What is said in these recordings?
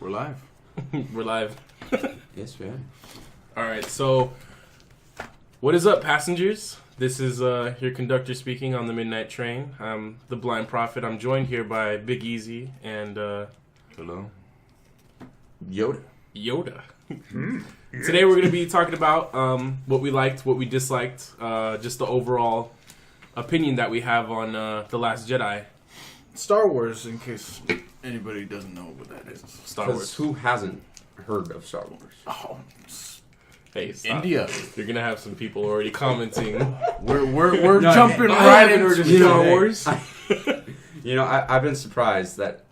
We're live. We're live. Yes, we are. All right, so what is up, passengers? This is your conductor speaking on the Midnight Train. I'm the Blind Prophet. I'm joined here by Big Easy and Hello. Yoda. Today we're going to be talking about what we liked, what we disliked, just the overall opinion that we have on The Last Jedi. Star Wars, in case anybody doesn't know what that is. Star Wars. Who hasn't heard of Star Wars? Oh, Hey, stop. India. You're going to have some people already commenting. We're jumping right into Star Wars. I've been surprised that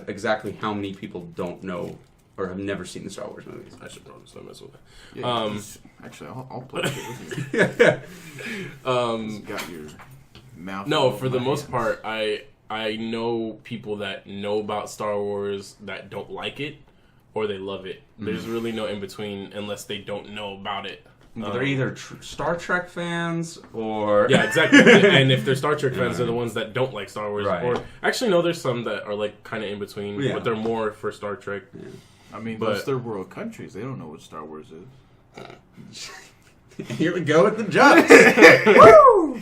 exactly how many people don't know or have never seen the Star Wars movies. I should probably start messing with that. Yeah, actually, I'll play it with you. Got your mouth. No, for the most part, I know people that know about Star Wars that don't like it or they love it. There's really no in between unless they don't know about it. They're either Star Trek fans or... Yeah, exactly. And if they're Star Trek fans, they're the ones that don't like Star Wars. Right. Or actually, no, there's some that are like kind of in between, Yeah. but they're more for Star Trek. Yeah. I mean, those third world countries, they don't know what Star Wars is. Here we go with the jokes. Woo!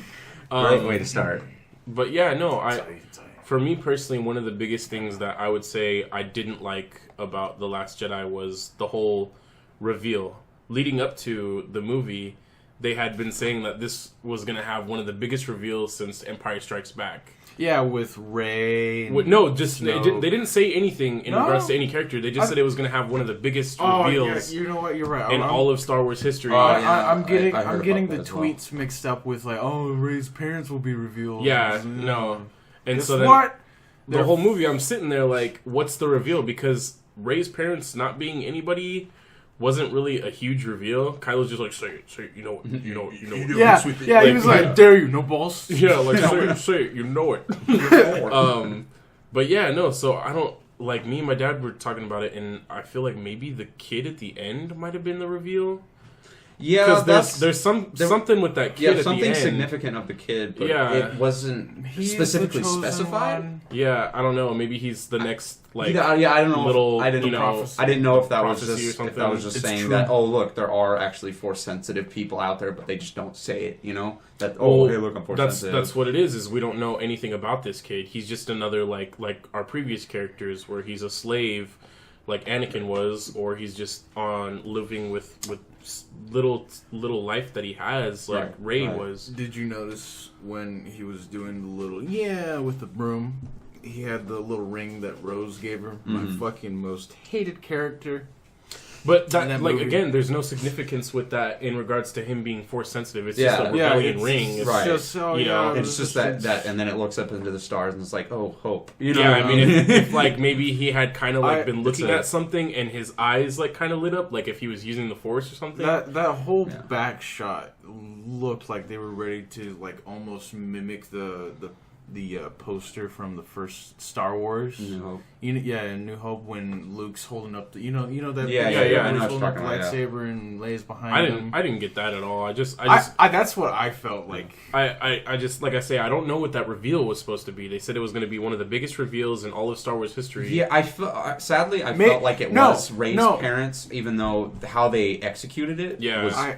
Great way to start. But yeah, no, Sorry. for me personally, one of the biggest things that I would say I didn't like about The Last Jedi was the whole reveal. Leading up to the movie, they had been saying that this was going to have one of the biggest reveals since Empire Strikes Back. Yeah, with Rey. No, just they didn't say anything in regards to any character. They just said it was going to have one of the biggest reveals. Yeah, you know what? You're right. In all of Star Wars history. I'm getting about the that as well. tweets mixed up with like, oh, Rey's parents will be revealed. Yeah, no. And Guess so then what? the whole movie, I'm sitting there like, what's the reveal? Because Rey's parents not being anybody wasn't really a huge reveal. Kylo's just like, say it, you know it. Yeah, he was like, dare you, no balls. Yeah, like, say it, you know it. But yeah, no, so I don't, like, me and my dad were talking about it, and I feel like maybe the kid at the end might have been the reveal. Yeah, Because there's something with that kid at the something end. significant of the kid, but Yeah. it wasn't specifically specified. Yeah, I don't know. Maybe he's the next, like, I don't know. little, I didn't you know, prophecy. I didn't know if that was prophecy or just something. It's saying true. that. Oh, look, there are actually Force sensitive people out there, but they just don't say it. You know that. Well, Hey, look, I'm Force sensitive. That's what it is we don't know anything about this kid. He's just another like our previous characters where he's a slave like Anakin was, or he's just on living with little life that he has like Rey was. Did you notice when he was doing the little with the broom? He had the little ring that Rose gave her. My fucking most hated character. But that, that like, movie. again, there's no significance with that in regards to him being Force sensitive. It's Yeah. just a rebellion it's ring. It's right. Just, you know, It's just that, and then it looks up into the stars, and it's like, oh, hope. You know, Yeah, I mean, if like maybe he had kind of like been looking it's a- at something and his eyes like kind of lit up, like if he was using the Force or something. that whole Yeah. back shot looked like they were ready to like almost mimic the poster from the first Star Wars. New Hope. In New Hope when Luke's holding up the that Yeah, picture yeah, where I know he's what you're holding up the talking about, lightsaber and Leia's behind him. I didn't get that at all. I just That's what I felt like. I just, like I say, I don't know what that reveal was supposed to be. They said it was going to be one of the biggest reveals in all of Star Wars history. Yeah, sadly, I felt like it was Rey's parents, even though how they executed it was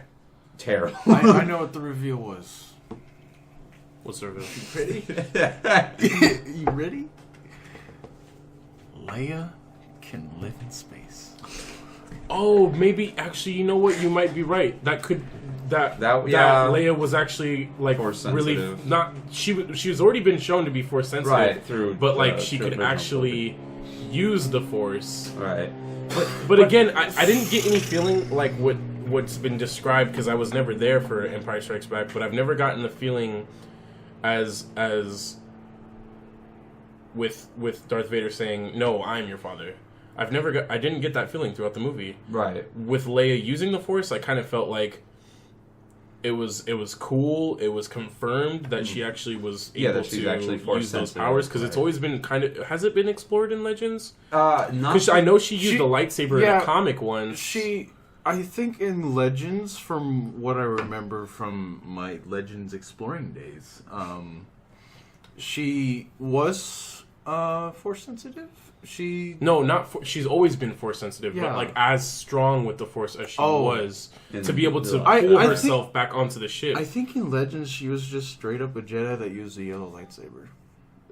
terrible. I know what the reveal was. What's the reveal? Ready? You ready? Leia can live in space. Oh, maybe actually, you know what? You might be right. That Leia was actually like Force really sensitive. not. She was already been shown to be Force sensitive, Right, through but like the- she through could original actually use the Force. Right. But again, I didn't get any feeling like what's been described because I was never there for Empire Strikes Back. But I've never gotten the feeling as with Darth Vader saying, "No, I'm your father." I didn't get that feeling throughout the movie. Right. With Leia using the Force, I kind of felt like it was cool. It was confirmed that she actually was able that she's to actually Force use those sensitive, powers because it's right. always been kind of. Has it been explored in Legends? Not. Because I know she used she- the lightsaber in a comic once. I think in Legends, from what I remember from my Legends exploring days, she was Force sensitive, No, she's always been Force sensitive, but like as strong with the Force as she was to be able to pull herself back onto the ship. I think in Legends she was just straight up a Jedi that used a yellow lightsaber.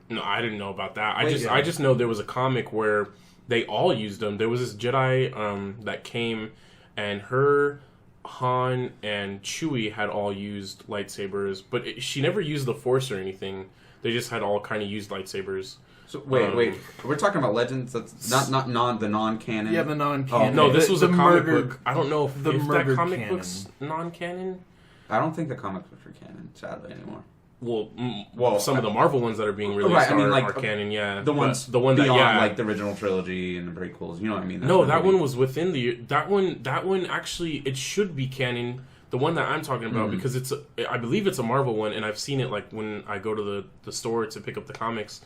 No, I didn't know about that. I just know there was a comic where they all used them. There was this Jedi that came, and her, Han, and Chewie had all used lightsabers, but she never used the Force or anything. They just had all kind of used lightsabers. So wait. We're talking about Legends. That's not the non-canon. Yeah, the non-canon. No, this was a comic book. I don't know if that comic book's non-canon. I don't think the comic books are canon, sadly, anymore. Well, some of the Marvel ones that are being released are canon. Yeah, the one beyond like the original trilogy and the prequels. You know what I mean? That one was within that one actually it should be canon. The one that I'm talking about because I believe it's a Marvel one, and I've seen it like when I go to the store to pick up the comics.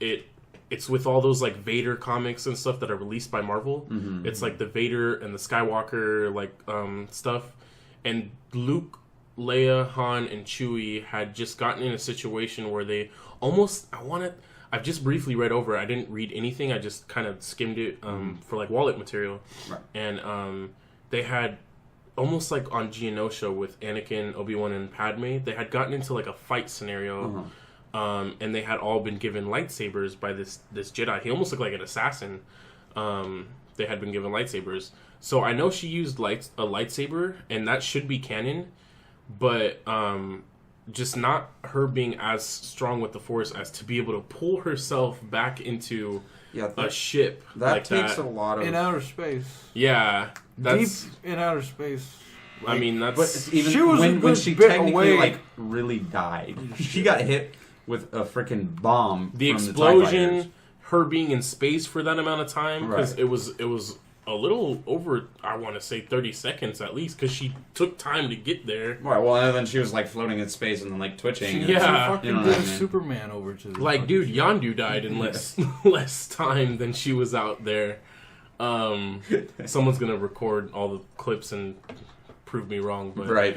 It's with all those like Vader comics and stuff that are released by Marvel. It's like the Vader and the Skywalker like stuff, and Luke, Leia, Han, and Chewie had just gotten in a situation where they almost I've just briefly read over it. I didn't read anything. I just kind of skimmed it for like wallet material, and they had. Almost like on Geonosia with Anakin, Obi-Wan, and Padme, they had gotten into like a fight scenario, and they had all been given lightsabers by this Jedi. He almost looked like an assassin. They had been given lightsabers, so I know she used a lightsaber, and that should be canon, but just not her being as strong with the Force as to be able to pull herself back into a ship. That takes a lot of in outer space. Yeah. That's deep in outer space. Like, I mean, that's... But even when she technically, like, really died. She got hit with a freaking bomb the explosion, her being in space for that amount of time, because it was a little over, I want to say, 30 seconds at least, because she took time to get there. Right, well, and then she was, like, floating in space and then, like, twitching. She fucking did Superman over to the... Like, dude, Yondu died in less time than she was out there. Someone's gonna record all the clips and prove me wrong, but but I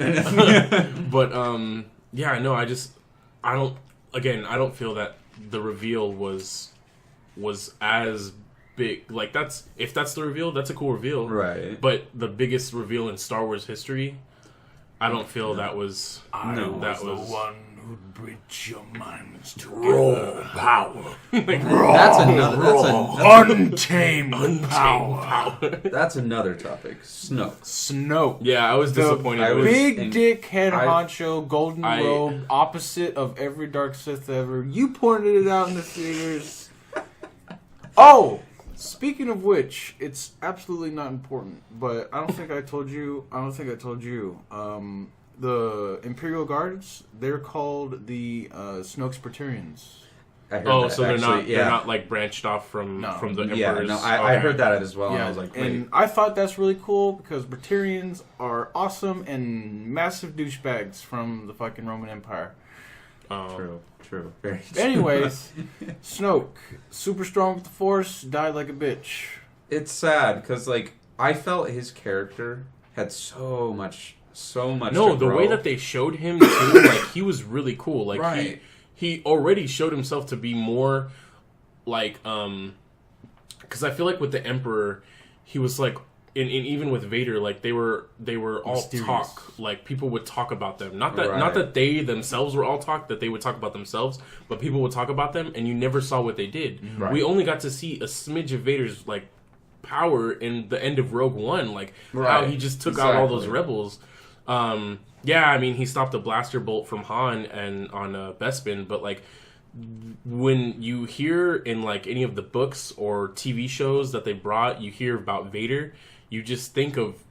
don't feel that the reveal was as big. Like if that's the reveal, that's a cool reveal, right? But the biggest reveal in Star Wars history, I don't feel that was. That was the one who'd bridge your minds together. Raw power. That's untamed power. That's another topic. Snoke. Yeah, I was disappointed. Big dick head honcho, golden robe, opposite of every dark Sith ever. You pointed it out in the theaters. Oh, speaking of which, it's absolutely not important, but I don't think I told you. The Imperial Guards, they're called the Snoke's Praetorians. So they're not like branched off from the Emperor's... Yeah, no, I heard that as well. Yeah, and I was like, and I thought that's really cool because Praetorians are awesome and massive douchebags from the fucking Roman Empire. True. Very true. Anyways, Snoke, super strong with the Force, died like a bitch. It's sad because like I felt his character had so much. No, the way that they showed him too, like he was really cool. Like he already showed himself to be more like because I feel like with the Emperor, he was like, and even with Vader, like they were all mysterious. Talk. Like people would talk about them. Not that they themselves were all talk. That they would talk about themselves, but people would talk about them, and you never saw what they did. Right. We only got to see a smidge of Vader's like power in the end of Rogue One, like how he just took out all those rebels. I mean, he stopped a blaster bolt from Han and on Bespin, but like when you hear in like any of the books or TV shows that they brought, you hear about Vader, you just think of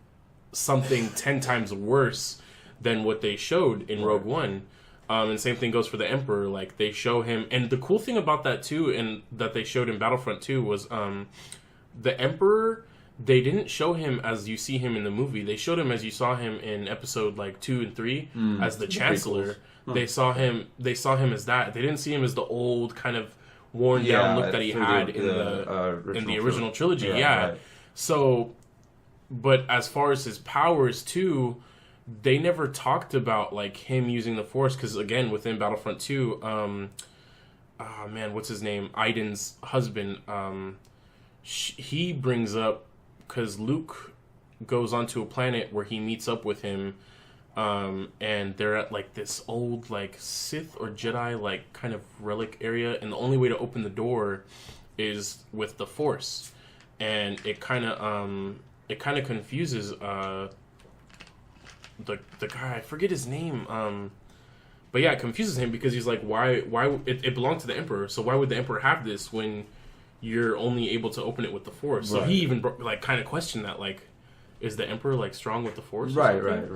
something 10 times worse than what they showed in Rogue One. And same thing goes for the Emperor. Like they show him, and the cool thing about that too, and that they showed in Battlefront 2 was the Emperor. They didn't show him as you see him in the movie. They showed him as you saw him in episode like 2 and 3 as the Chancellor. They saw him as that. They didn't see him as the old kind of worn down look that he had in the original trilogy. Right. So, but as far as his powers too, they never talked about like him using the Force because again within Battlefront 2, oh man, what's his name? Aiden's husband. He brings up because Luke goes onto a planet where he meets up with him, and they're at like this old like Sith or Jedi like kind of relic area, and the only way to open the door is with the Force, and it kind of confuses the guy. I forget his name. But yeah, it confuses him because he's like, why it belonged to the Emperor, so why would the Emperor have this when you're only able to open it with the Force? So he even like kind of questioned that, like, is the Emperor like strong with the Force? Right. That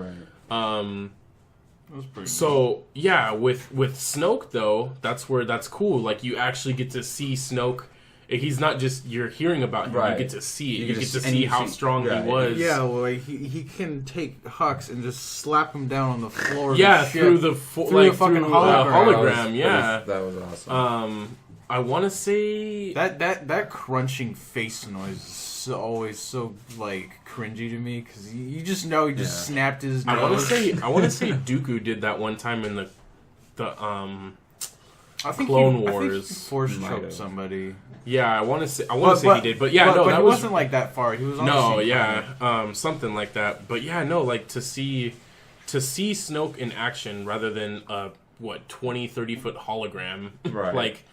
was pretty so cool. Yeah, with Snoke though, that's cool. Like you actually get to see Snoke. He's not just you're hearing about him. Right. You get to see it. You get to see how strong he was. Yeah, well, like he can take Hux and just slap him down on the floor. Yeah, of the through ship, the through the fucking hologram. Yeah, that was awesome. I want to say that crunching face noise is always so like cringy to me because you just know he just snapped his nose. I want to say Dooku did that one time in the I think Clone Wars. I think he force choked somebody. Yeah, I want to say he did, but yeah, but he wasn't like that far. He was on something like that. But yeah, no, like to see Snoke in action rather than a 20-30 foot hologram, right? Like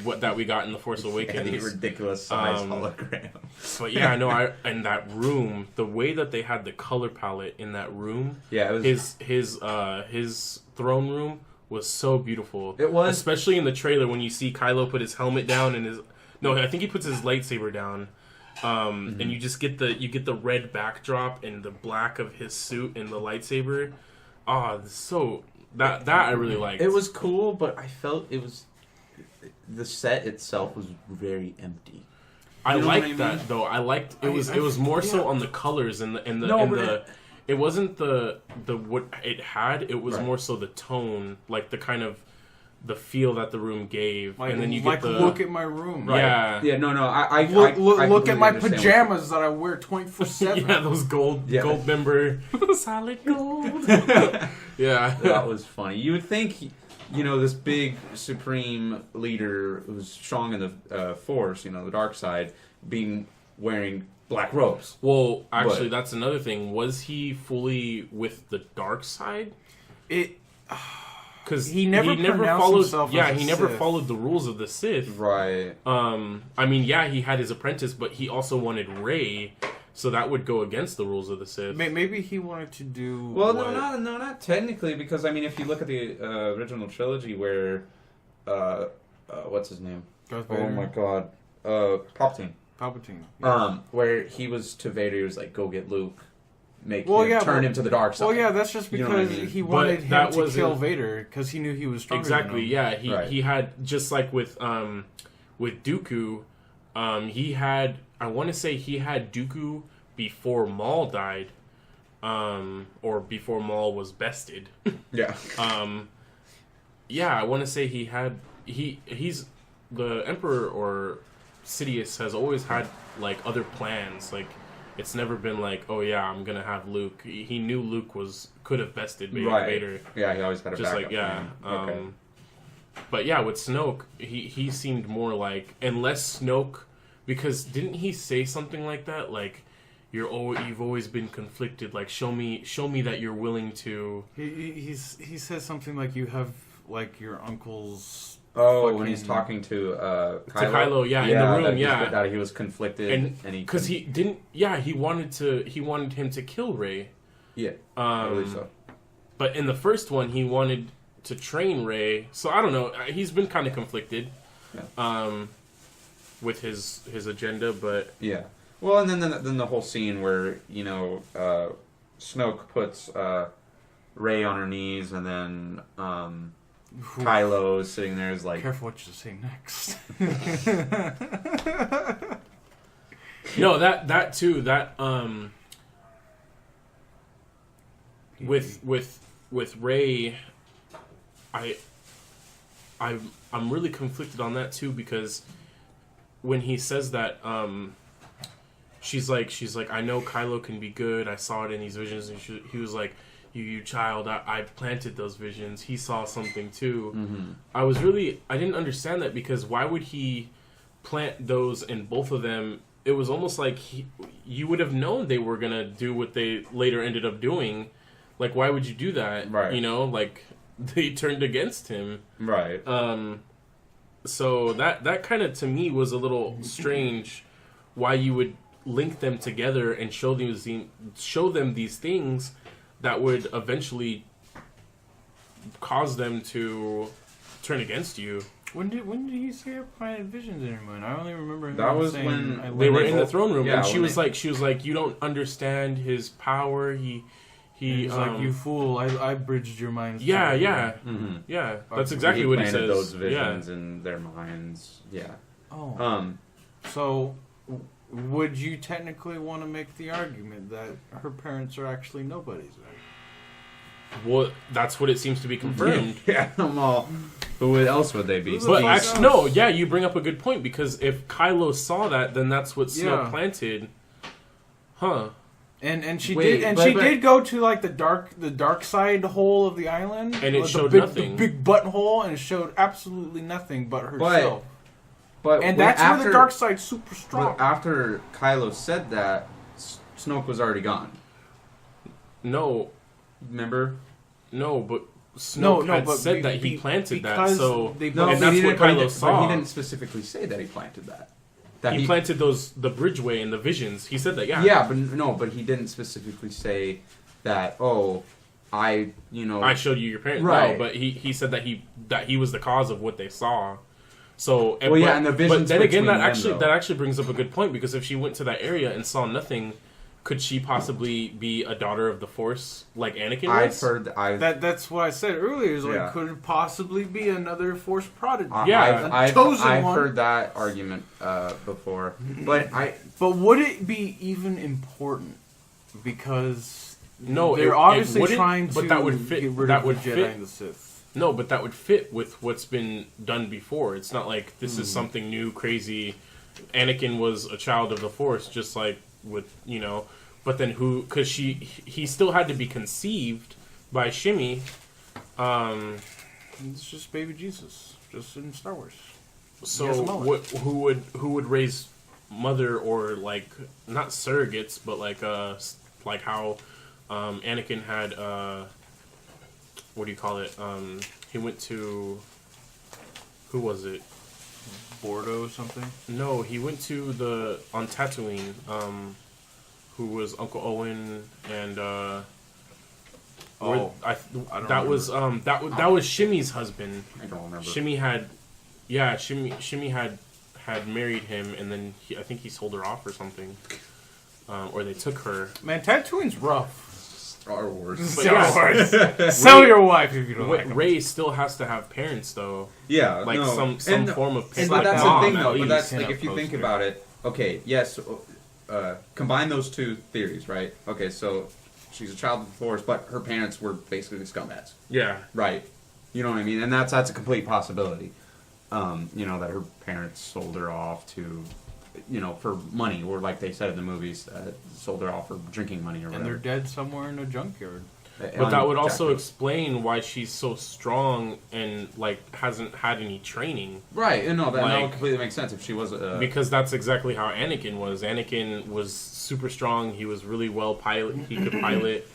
what that we got in the Force Awakens, a ridiculous size hologram. But yeah, no, in that room, the way that they had the color palette in that room, yeah, it was his throne room was so beautiful. It was, especially in the trailer when you see Kylo put his helmet down and I think he puts his lightsaber down, and you just get the red backdrop and the black of his suit and the lightsaber. So that I really liked. It was cool, but I felt the set itself was very empty. I liked that though. I liked it was more so on the colors and the. It wasn't the what it had. It was more so the tone, like the kind of the feel that the room gave, like, and then you like get the look at my room. Right? Yeah. No. I look at my pajamas that I wear 24/7. Yeah, those gold member solid gold. Yeah, that was funny. You would think, this big supreme leader who's strong in the Force, the dark side, wearing black robes. Well, actually, that's another thing. Was he fully with the dark side? Because he never followed. He never followed the rules of the Sith. Right. I mean, yeah, he had his apprentice, but he also wanted Rey, so that would go against the rules of the Sith. Maybe he wanted to do. Well, no, not technically, because I mean, if you look at the original trilogy, where what's his name? Darth Vader? Oh my God, Palpatine. Yeah. Where he was to Vader, he was like, "Go get Luke." Turn him to the dark side. Well, yeah, that's just because he wanted him to kill Vader because he knew he was stronger. Exactly. Than him. Yeah, he had, just like with Dooku, he had. I want to say he had Dooku before Maul died, or before Maul was bested. Yeah. Yeah, I want to say he had. He's the Emperor or Sidious has always had like other plans. Like it's never been like, oh yeah, I'm gonna have Luke. He knew Luke could have bested Vader. Yeah, he always had a just backup like yeah. plan. Okay. But yeah, with Snoke, he seemed more like, unless Snoke, because didn't he say something like that? Like you've always been conflicted. Like show me that you're willing to. He says something like you have like your uncle's. Oh, when he's talking to Kylo. To Kylo, yeah, in the room, that he was conflicted, and because he didn't. Yeah, he wanted him to kill Rey. Yeah, I believe so. But in the first one, he wanted to train Rey. So I don't know. He's been kind of conflicted, with his agenda, but yeah. Well, and then the whole scene where Snoke puts Rey on her knees, and then Kylo is sitting there is like... Careful what you say next. No, that too. That with Rey, I'm really conflicted on that too, because when he says that, she's like, I know Kylo can be good. I saw it in these visions, and he was like, you child, I planted those visions. He saw something too. Mm-hmm. I didn't understand that, because why would he plant those in both of them? It was almost like you would have known they were going to do what they later ended up doing. Like, why would you do that? Right. You know, like, they turned against him. Right. So that kind of, to me, was a little strange, why you would link them together and show them these things that would eventually cause them to turn against you. When did he say I planted visions in her mind? I only remember him That was saying, when They were in the throne room, yeah, and she when was like, you don't understand his power. He's like, you fool! I bridged your minds. Yeah. Mm-hmm. Yeah, that's exactly what he says. Those visions in their minds. Yeah. Oh. So, would you technically want to make the argument that her parents are actually nobodies? Right? Well, that's what it seems to be confirmed. Yeah, I'm all. Who else would they be? But actually, no. Yeah, you bring up a good point, because if Kylo saw that, then that's what Snoke planted. Huh. And she did go to like the dark side hole of the island, and it showed The nothing. big buttonhole, and it showed absolutely nothing but herself. But and that's where the dark side's super strong. But after Kylo said that, Snoke was already gone. No, remember? No, but Snoke had said that he planted that. So and that's what Kylo saw. But he didn't specifically say that he planted that. He planted the bridgeway and the visions. He said that, yeah. Yeah, but he didn't specifically say that. Oh, I showed you your parents. Right. No, but he said that he was the cause of what they saw. So, and the visions. But then again, that actually brings up a good point, because if she went to that area and saw nothing, could she possibly be a daughter of the Force like Anakin was? That's what I said earlier. Is like, could it possibly be another Force prodigy? I've heard that argument before, but would it be even important? Because no, they're obviously trying to that would fit. Get rid that of would the Jedi fit. and the Sith. No, but that would fit with what's been done before. It's not like this is something new, crazy. Anakin was a child of the Force, just like with But then because he still had to be conceived by Shmi. It's just baby Jesus, just in Star Wars. So who would raise mother, or like not surrogates, but like how Anakin had what do you call it? He went to, who was it? Bordeaux or something? No, he went to on Tatooine. Who was Uncle Owen and I don't that was Shimi's husband. I don't remember. Shimi had married him, and then I think he sold her off or something, or they took her. Man, Tatooine's rough. Star Wars. Star Wars. Sell your wife if you don't like Ray still has to have parents, though. Yeah, like some form of parents. But that's the thing, though. But least. that's like, if you think about it. Okay, yes. Combine those two theories, right? Okay, so she's a child of the Force, but her parents were basically scumbags. Yeah. Right. You know what I mean? And that's a complete possibility. That her parents sold her off to, for money, or like they said in the movies, sold her off for drinking money or whatever. And they're dead somewhere in a junkyard. But that would also explain why she's so strong and hasn't had any training. Right, that would completely make sense if she was. Because that's exactly how Anakin was. Anakin was super strong. He was really well pilot. He could pilot.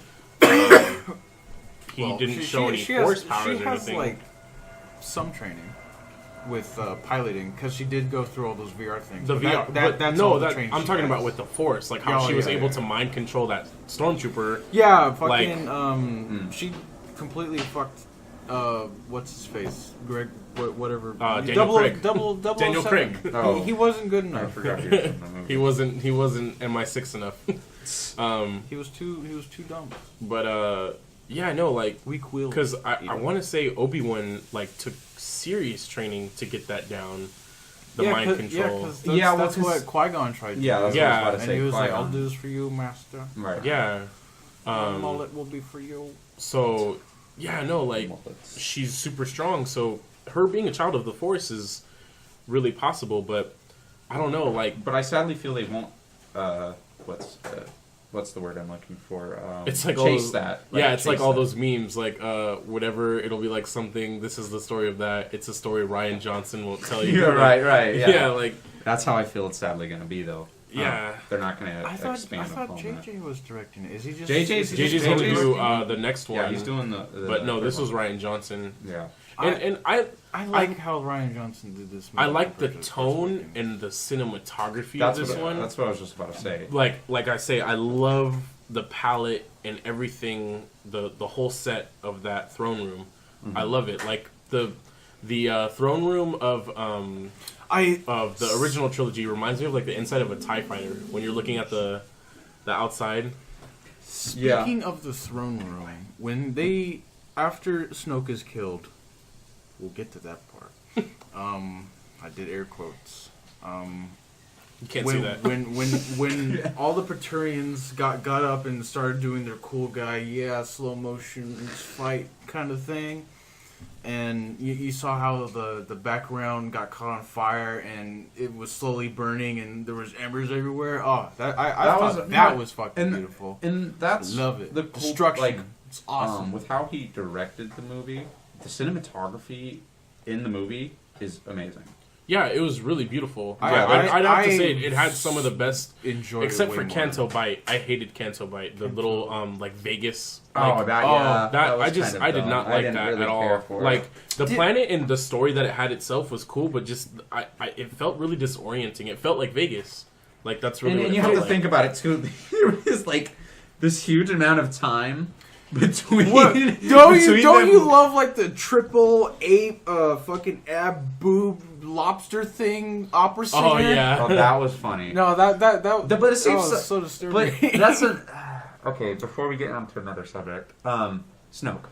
He didn't show any force powers or anything. She has some training with piloting, because she did go through all those VR things. I'm talking about with the Force, like how she was able to mind control that stormtrooper. Yeah, fucking. She completely fucked. What's his face? Greg, whatever. Daniel Craig. Daniel Craig. Oh. He wasn't good enough. I forgot he was in the movie. He wasn't MI6 enough. He was too dumb. But weak will. Because I want to say Obi-Wan took serious training to get that down. The mind control. That's what Qui-Gon tried to do. That's what I was about to say. And he was Qui-Gon. like, I'll do this for you, master. Right. Yeah. Mullet will be for you. So, she's super strong. So, her being a child of the Force is really possible, but I don't know, But I sadly feel they won't, what's the word I'm looking for? It's like chase all, that. It's like all that. those memes, like whatever. It'll be like something. This is the story of that. It's a story Ryan Johnson won't tell you. Yeah, right. Yeah. Yeah, like that's how I feel it's sadly going to be, though. Yeah, they're not going to expand. I thought upon JJ was directing it. Is he just JJ's going to do the next one. Yeah, he's doing the but no, this was one. Ryan Johnson. Yeah. And I like how Ryan Johnson did this movie. I like the tone and the cinematography of this one. That's what I was just about to say. Like I say, I love the palette and everything, the whole set of that throne room. Mm-hmm. I love it. Like the throne room of the original trilogy reminds me of like the inside of a TIE fighter when you're looking at the outside. Speaking of the throne room, when they after Snoke is killed, we'll get to that part. I did air quotes. You can't see that. When all the Praetorians got up and started doing their cool guy, slow motion fight kind of thing, and you saw how the background got caught on fire and it was slowly burning and there was embers everywhere. Oh, I thought that was fucking beautiful. And that's love it. The cool, destruction. like, it's awesome. With how he directed the movie, the cinematography in the movie is amazing. Yeah, it was really beautiful. I'd have to say it had some of the best. Enjoyed except it for way Canto more. Bite. I hated Canto Bite. The little like Vegas. That was I did not like that at all. Like the planet and the story that it had itself was cool, but just it felt really disorienting. It felt like Vegas. Like that's really. And what it you have felt to like. think about it too. There is like this huge amount of time between. Don't you love like the triple ape fucking ab boob lobster thing opera singer? Oh yeah. Oh, that was funny. No, that but it seems was so disturbing. But that's okay. Before we get on to another subject, Snoke.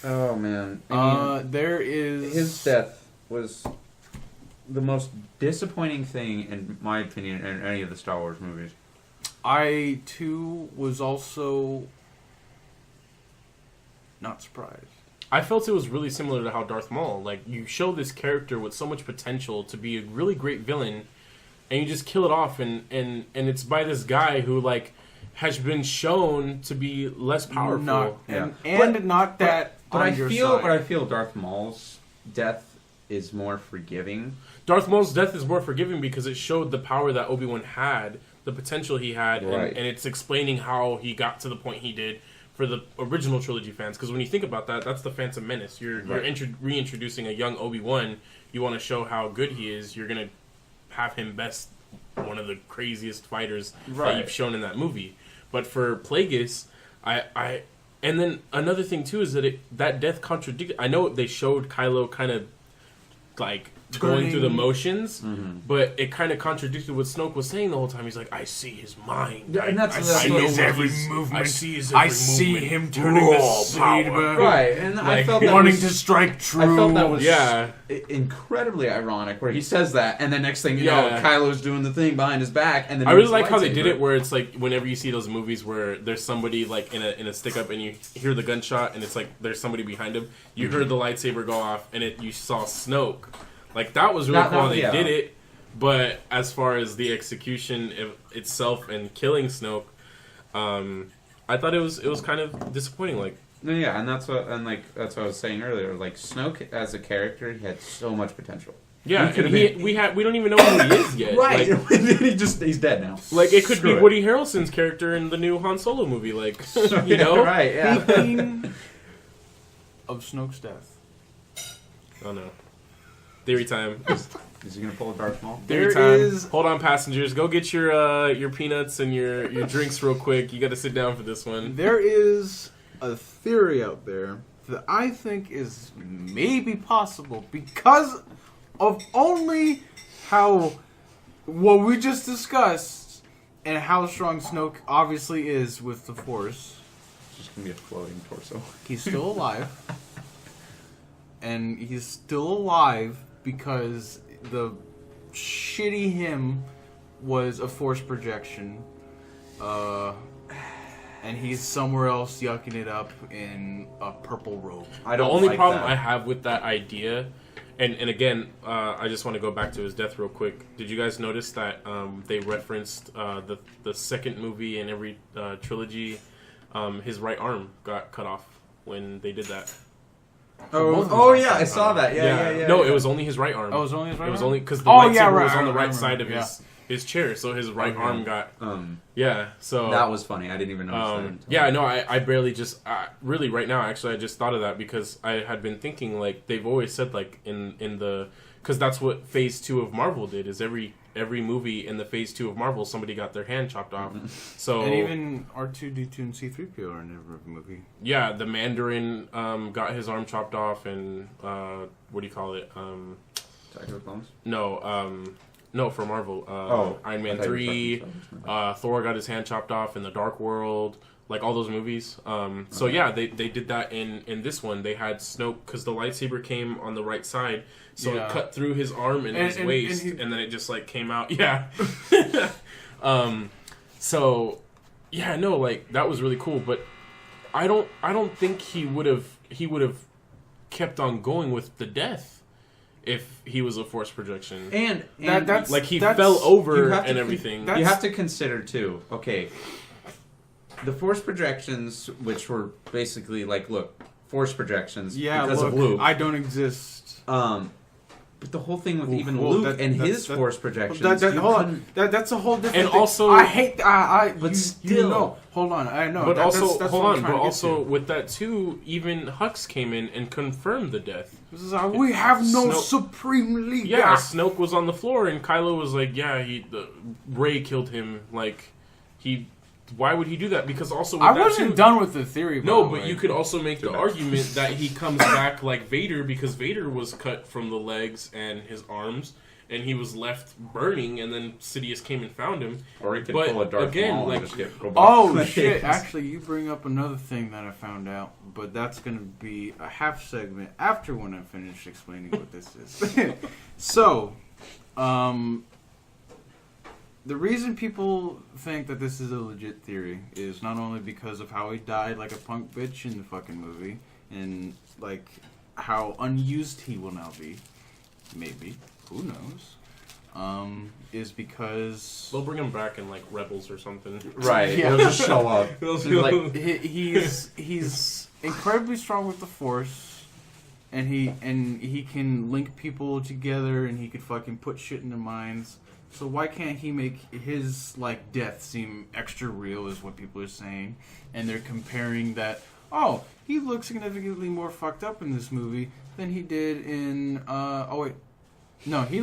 Oh man. I mean, there is his death was the most disappointing thing in my opinion in any of the Star Wars movies. I too was also not surprised. I felt it was really similar to how Darth Maul, like, you show this character with so much potential to be a really great villain, and you just kill it off, and it's by this guy who, like, has been shown to be less powerful. But I feel Darth Maul's death is more forgiving. Darth Maul's death is more forgiving because it showed the power that Obi-Wan had, the potential he had, right. and it's explaining how he got to the point he did for the original trilogy fans. Because when you think about that, that's the Phantom Menace. You're reintroducing a young Obi-Wan. You want to show how good he is. You're going to have him best one of the craziest fighters that you've shown in that movie. But for Plagueis, and then another thing too is that that death contradicted. I know they showed Kylo kind of like going through the motions, but it kind of contradicted what Snoke was saying the whole time. He's like, I see his mind. Yeah, and I see his every movement. I see him turning the saber. Right, and I felt that wanting was, to strike true. I felt that was incredibly ironic, where he says that, and the next thing you know, Kylo's doing the thing behind his back, and then I really like how they did it, where it's like whenever you see those movies where there's somebody like in a stick up, and you hear the gunshot, and it's like there's somebody behind him. You heard the lightsaber go off, and you saw Snoke. Like, that was really cool how they did it, but as far as the execution itself and killing Snoke, I thought it was kind of disappointing. Like, yeah, and that's what I was saying earlier. Like, Snoke as a character, he had so much potential. Yeah, and we don't even know who he is yet. Right, like, he's dead now. Like, it could be Woody Harrelson's character in the new Han Solo movie. Like, you know, right? Yeah. Speaking of Snoke's death. Oh no. Theory time. Is he gonna pull a Darth Maul? Theory time. Hold on, passengers. Go get your peanuts and your drinks real quick. You got to sit down for this one. There is a theory out there that I think is maybe possible because of only how what we just discussed and how strong Snoke obviously is with the Force. It's just gonna be a floating torso. He's still alive. And he's still alive because the shitty him was a Force projection. And he's somewhere else yucking it up in a purple robe. The only problem I have with that idea And again, I just want to go back to his death real quick. Did you guys notice that they referenced the second movie in every trilogy? His right arm got cut off when they did that. Oh yeah, I saw that. Yeah. No, it was only his right arm. Oh, it was only his right arm? It was only because the lightsaber was on the right I side of remember, his chair, so his right arm got... so... That was funny. I didn't even notice that. Yeah, no, I barely just... really, right now, actually, I just thought of that because I had been thinking, like, they've always said, like, in the... Because that's what Phase 2 of Marvel did, is every movie in the Phase 2 of Marvel, somebody got their hand chopped off. So... And even R2-D2 and C-3PO are in every movie. Yeah, the Mandarin got his arm chopped off, and what do you call it? Attack of the Clones? No, for Marvel. Iron Man 3, Thor got his hand chopped off in the Dark World, like all those movies. So yeah, they did that in this one. They had Snoke, because the lightsaber came on the right side, so it cut through his arm and his waist, and then it just like came out. Yeah. So yeah, no, like that was really cool, but I don't think he would have kept on going with the death if he was a force projection. And that's like he fell over and everything. You have to consider too. Okay, the force projections, which were basically like, look, force projections because of Luke. I don't exist. But the whole thing with Luke and his force projections. Hold on, that's a whole different. And thing. also, I hate. But still, hold on. I know. But also, that's hold on. But to also, with that too, even Hux came in and confirmed the death. We have no supreme leader. Yeah, Snoke was on the floor, and Kylo was like, "Yeah, Rey killed him. Like, why would he do that? Because also, with I wasn't done with the theory. But you could also make the argument that he comes back like Vader, because Vader was cut from the legs and his arms, and he was left burning, and then Sidious came and found him. Or he could pull a Darth Maul and just go back. Oh shit! Actually, you bring up another thing that I found out, but that's gonna be a half segment after when I finish explaining what this is. So, the reason people think that this is a legit theory is not only because of how he died like a punk bitch in the fucking movie, and like how unused he will now be, maybe, who knows, is because they'll bring him back in like Rebels or something. Right, he'll just show up. Like, he's incredibly strong with the Force, and he can link people together, and he could fucking put shit in their minds. So why can't he make his like death seem extra real, is what people are saying, and they're comparing that. Oh, he looks significantly more fucked up in this movie than he did in. He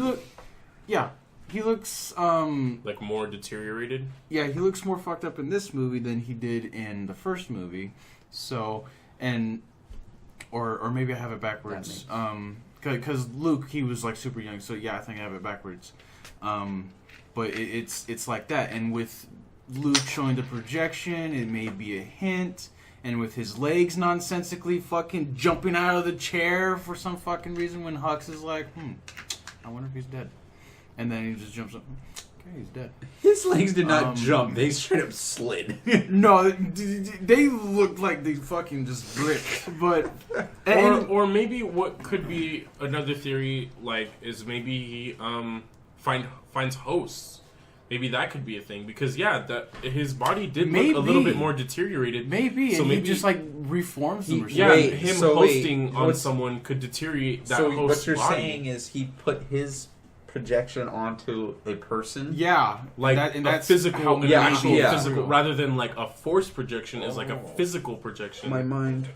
looks like more deteriorated. Yeah, he looks more fucked up in this movie than he did in the first movie. So, or maybe I have it backwards. Because Luke, he was like super young. So yeah, I think I have it backwards. But it's like that, and with Luke showing the projection, it may be a hint, and with his legs nonsensically fucking jumping out of the chair for some fucking reason when Hux is like, I wonder if he's dead, and then he just jumps up. Okay, he's dead. His legs did not jump; they straight up slid. No, they looked like they fucking just gripped. But or maybe what could be another theory, like, is maybe he finds hosts. Maybe that could be a thing, because that his body did look a little bit more deteriorated. Maybe, so and maybe he just like reforms them. Or something. Yeah, him hosting on someone could deteriorate that host's body. What you're saying is he put his projection onto a person. Yeah, like that's physical, physical, rather than like a force projection is like a physical projection. My mind.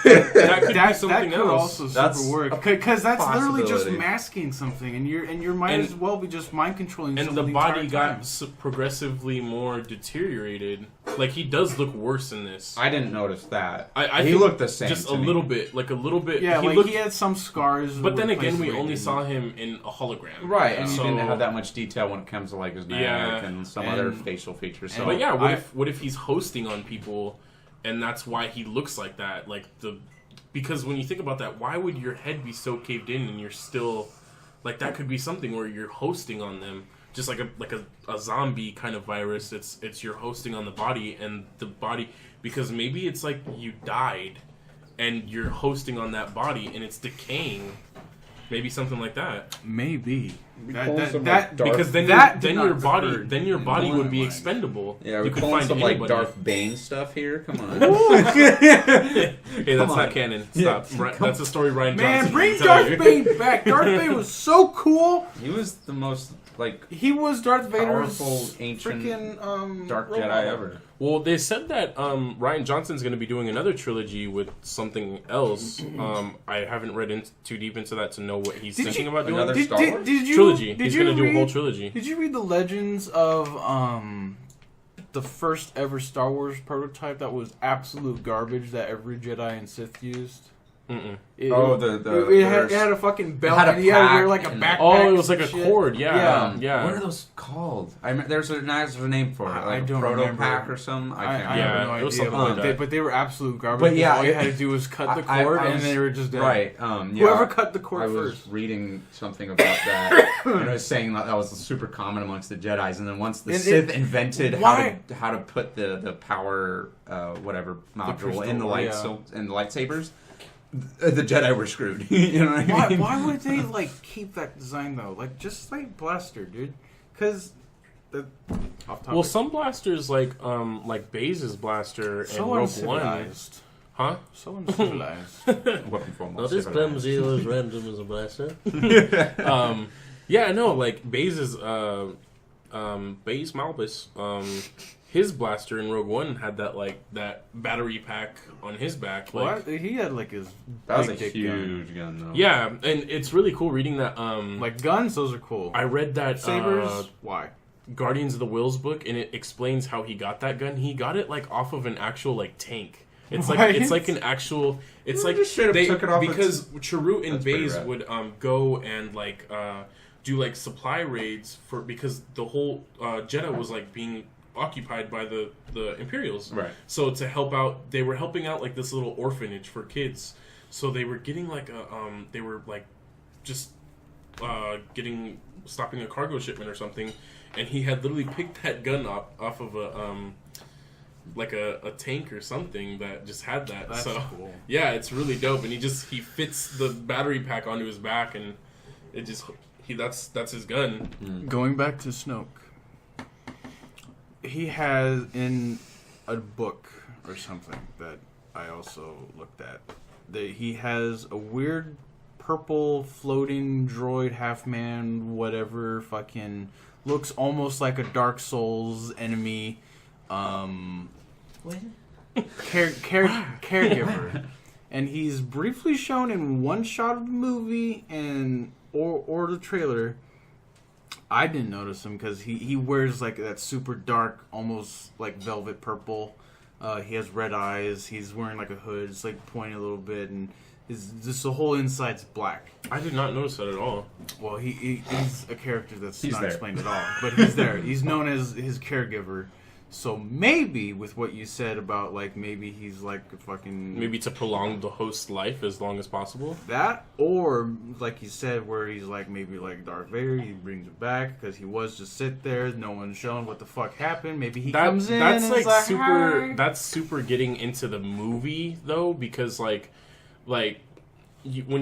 That could be something that could else. Also super work, because that's literally just masking something, and your might as well be just mind controlling. And the body got progressively more deteriorated. Like, he does look worse in this. I didn't notice that. He looked the same, just a little bit, like a little bit. Yeah, he had some scars. But then again, we only saw him in a hologram, right? And he didn't have that much detail when it comes to like his neck and some other facial features. So, but what if he's hosting on people? And that's why he looks like that. Because when you think about that, why would your head be so caved in and you're still like, that could be something where you're hosting on them, just like a zombie kind of virus. It's you're hosting on the body, and the body, because maybe it's like you died and you're hosting on that body and it's decaying, Maybe something like that. Maybe. Because then your body would be expendable. Yeah, you we're pulling some like Darth Bane stuff here. Come on. Hey, that's not canon. Stop. Yeah, that's a story Ryan Johnson. Man, bring Darth Bane back. Darth Bane was so cool. He was the most he was Darth Vader's powerful ancient freaking Dark Jedi ever. Well, they said that Ryan Johnson's going to be doing another trilogy with something else. I haven't read too deep into that to know what he's thinking about doing. Another Star Wars? Trilogy. He's going to do a whole trilogy. Did you read the legends of the first ever Star Wars prototype that was absolute garbage that every Jedi and Sith used? It had a fucking belt and he had to wear like a backpack. Oh, it was like a cord. Yeah. What are those called? There's a name for it. Like I don't proto remember. pack or something. I have no it was idea. something like that. But they were absolute garbage. But yeah, all you had to do was cut the cord and they were just dead. Right. Whoever cut the cord first. I was reading something about that. And I was saying that was super common amongst the Jedis. And then once the Sith invented how to put the power whatever module in the in the lightsabers, the Jedi were screwed. You know what I mean? Why would they keep that design though? Just blaster, dude. Because some blasters like Baze's blaster and Rogue One. Huh? So uncivilized. Not as clumsy or as random as a blaster. Yeah, no, Baze's Baze Malbus. His blaster in Rogue One had that battery pack on his back. He had his. That was a huge gun though. Yeah, and it's really cool reading that. Guns, those are cool. I read that sabers. Why? Guardians of the Wills book, and it explains how he got that gun. He got it off of an actual tank. It's like an actual. It's just straight up took it off because Chirrut and Baze would go and do supply raids because the whole Jeddah was being occupied by the Imperials. Right. So to help out, they were helping out this little orphanage for kids. So they were getting stopping a cargo shipment or something, and he had literally picked that gun up off of a tank or something that just had that. That's cool. Yeah, it's really dope, and he fits the battery pack onto his back, and that's his gun. Going back to Snoke, he has in a book or something that I also looked at that he has a weird purple floating droid half man whatever fucking looks almost like a Dark Souls enemy caregiver, and he's briefly shown in one shot of the movie or the trailer. I didn't notice him because he wears that super dark, almost velvet purple. He has red eyes. He's wearing a hood. It's pointing a little bit, and just the whole inside's black. I did not notice that at all. Well, he's a character that's not there. explained at all, but he's there. He's known as his caregiver. So maybe with what you said about maybe he's a fucking maybe to prolong the host's life as long as possible. That, or like you said, where he's maybe Darth Vader, he brings it back because he was just sit there, no one's showing what the fuck happened. Maybe he comes in. That's and super. Hi. That's super getting into the movie though, because when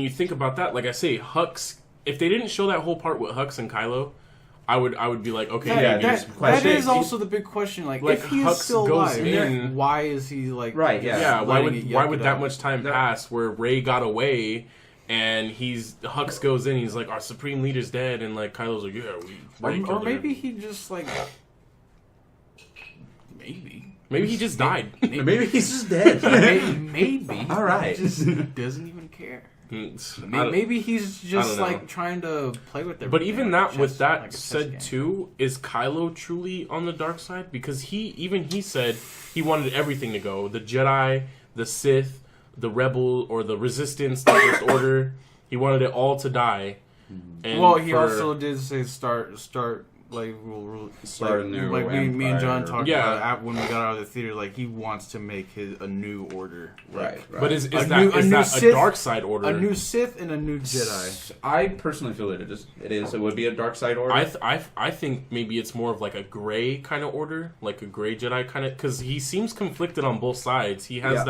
you think about that, I say Hux. If they didn't show that whole part with Hux and Kylo, I would be okay. That is also the big question. If he is still alive, why is he right? Yeah. Why would that much time pass where Rey got away, and Hux goes in, he's our supreme leader's dead, and Kylo's or maybe he just maybe he just died. Maybe he's just dead. maybe. All right. He just doesn't even care. Maybe he's just trying to play with their. But even that, with that said too, is Kylo truly on the dark side? Because he said he wanted everything to go: the Jedi, the Sith, the Rebel, or the Resistance, the First Order. He wanted it all to die. And he also did say start. We'll start a new me and John talked about when we got out of the theater. He wants to make a new order, right? But is that a dark side order? A new Sith and a new Jedi. I personally feel it is. It would be a dark side order. I think maybe it's more of a gray kind of order, a gray Jedi kind of, because he seems conflicted on both sides. He has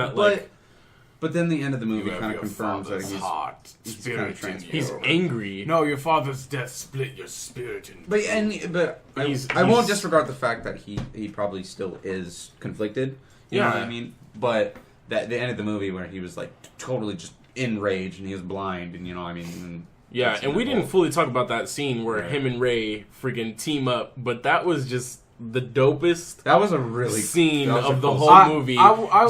But then the end of the movie kind of confirms that he's heart, he's spirit kinda in you. He's angry. No, your father's death split your spirit in two. But I won't disregard the fact that he probably still is conflicted. You know what I mean? But that the end of the movie where he was like totally just enraged and he was blind, and you know what I mean. And we didn't fully talk about that scene where him and Rey freaking team up, but that was just the dopest. That was a really scene of the whole movie.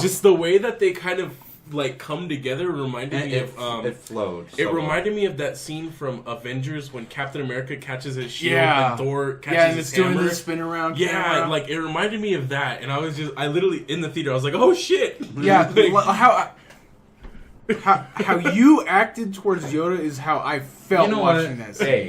Just the way that they kind of like come together reminded me of it flowed. It reminded me of that scene from Avengers when Captain America catches his shield Yeah. and Thor catches and his it's hammer. doing the spin around. Yeah, camera. like it reminded me of that, and I literally in the theater I was like, oh shit. Yeah, Like, how you acted towards Yoda is how I felt watching that scene. Hey,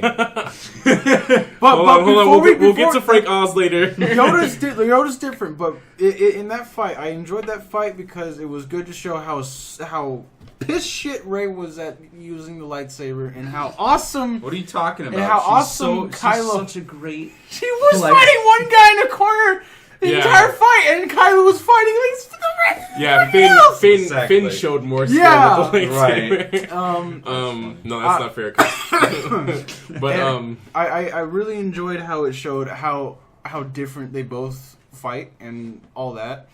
But hold on, we'll get to Frank Oz later. Yoda's different, but in that fight, I enjoyed that fight because it was good to show how pissed shit Rey was at using the lightsaber and how awesome. what are you talking about? And how She's awesome she's Kylo- such a great. She was Like- fighting one guy in a corner the entire fight, and Kylo was fighting like the rest. Yeah, Exactly. Finn showed more skill Yeah. with the lightsaber. Right. No, that's not fair. But I really enjoyed how it showed how different they both fight and all that,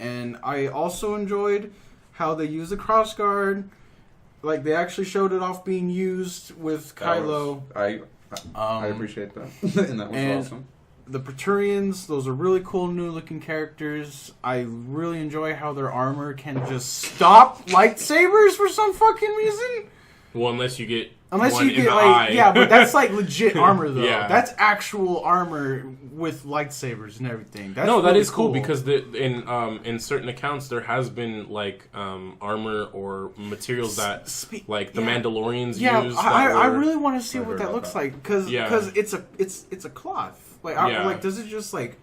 and I also enjoyed how they use the cross guard. Like they actually showed it off being used with Kylo. I appreciate that, and that was awesome. The Praetorians, those are really cool new looking characters. I really enjoy how their armor can just stop lightsabers for some fucking reason. well, unless you get Unless one you in get the like eye. yeah, but that's like legit armor though. Yeah. That's actual armor with lightsabers and everything. That's No, that really is cool because in certain accounts there has been like armor or materials that like the Mandalorians use. I really want to see I what heard that about looks that. like because it's a cloth. Like like does it just like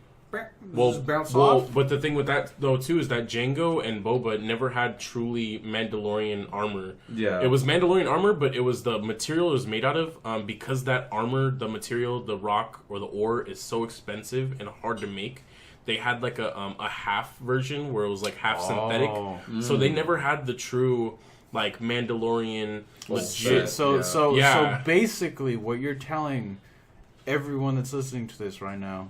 just bounce off? But the thing with that though too is that Jango and Boba never had truly Mandalorian armor. Yeah, It was Mandalorian armor, but it was the material it was made out of. Because that armor, the material, the rock or the ore is so expensive and hard to make. They had like a half version where it was like half synthetic, so they never had the true like Mandalorian legit. So basically, what you're telling everyone that's listening to this right now.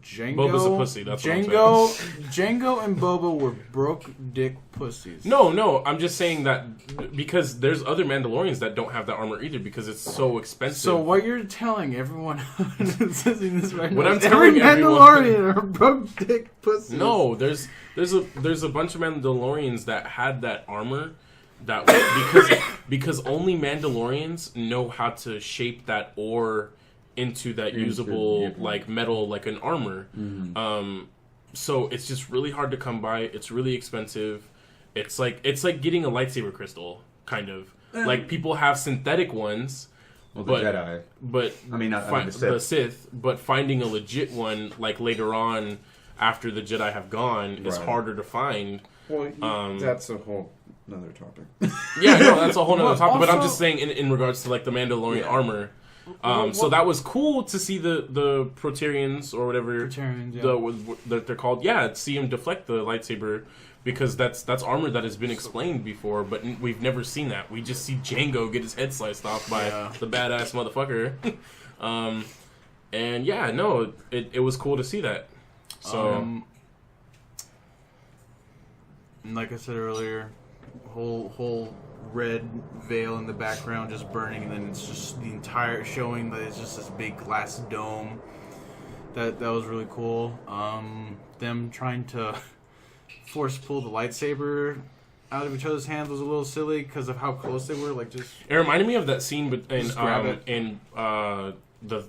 Boba's a pussy, that's what I'm Jango and Boba were broke dick pussies. No, I'm just saying that because there's other Mandalorians that don't have that armor either because it's so expensive. So what you're telling everyone that's listening to this right now? What I'm every telling everyone- Mandalorian are broke dick pussies. No, there's a bunch of Mandalorians that had that armor that because only Mandalorians know how to shape that ore into that usable like metal like an armor. So it's just really hard to come by. It's really expensive. It's like getting a lightsaber crystal kind of. Like people have synthetic ones. Well, the Jedi. But I mean, the Sith. But finding a legit one like later on after the Jedi have gone is harder to find. Well, that's a whole another topic. Yeah, no, that's a whole other topic. But I'm also- just saying in regards to like the Mandalorian armor. So that was cool to see the Praetorians or whatever that they're called. Yeah, see him deflect the lightsaber because that's armor that has been explained before, but we've never seen that. We just see Jango get his head sliced off by the badass motherfucker. And yeah, no, it was cool to see that. So, like I said earlier, whole red veil in the background just burning, and then it's just the entire showing that it's just this big glass dome. That was really cool. Them trying to force pull the lightsaber out of each other's hands was a little silly because of how close they were. Like just it reminded me of that scene grab in the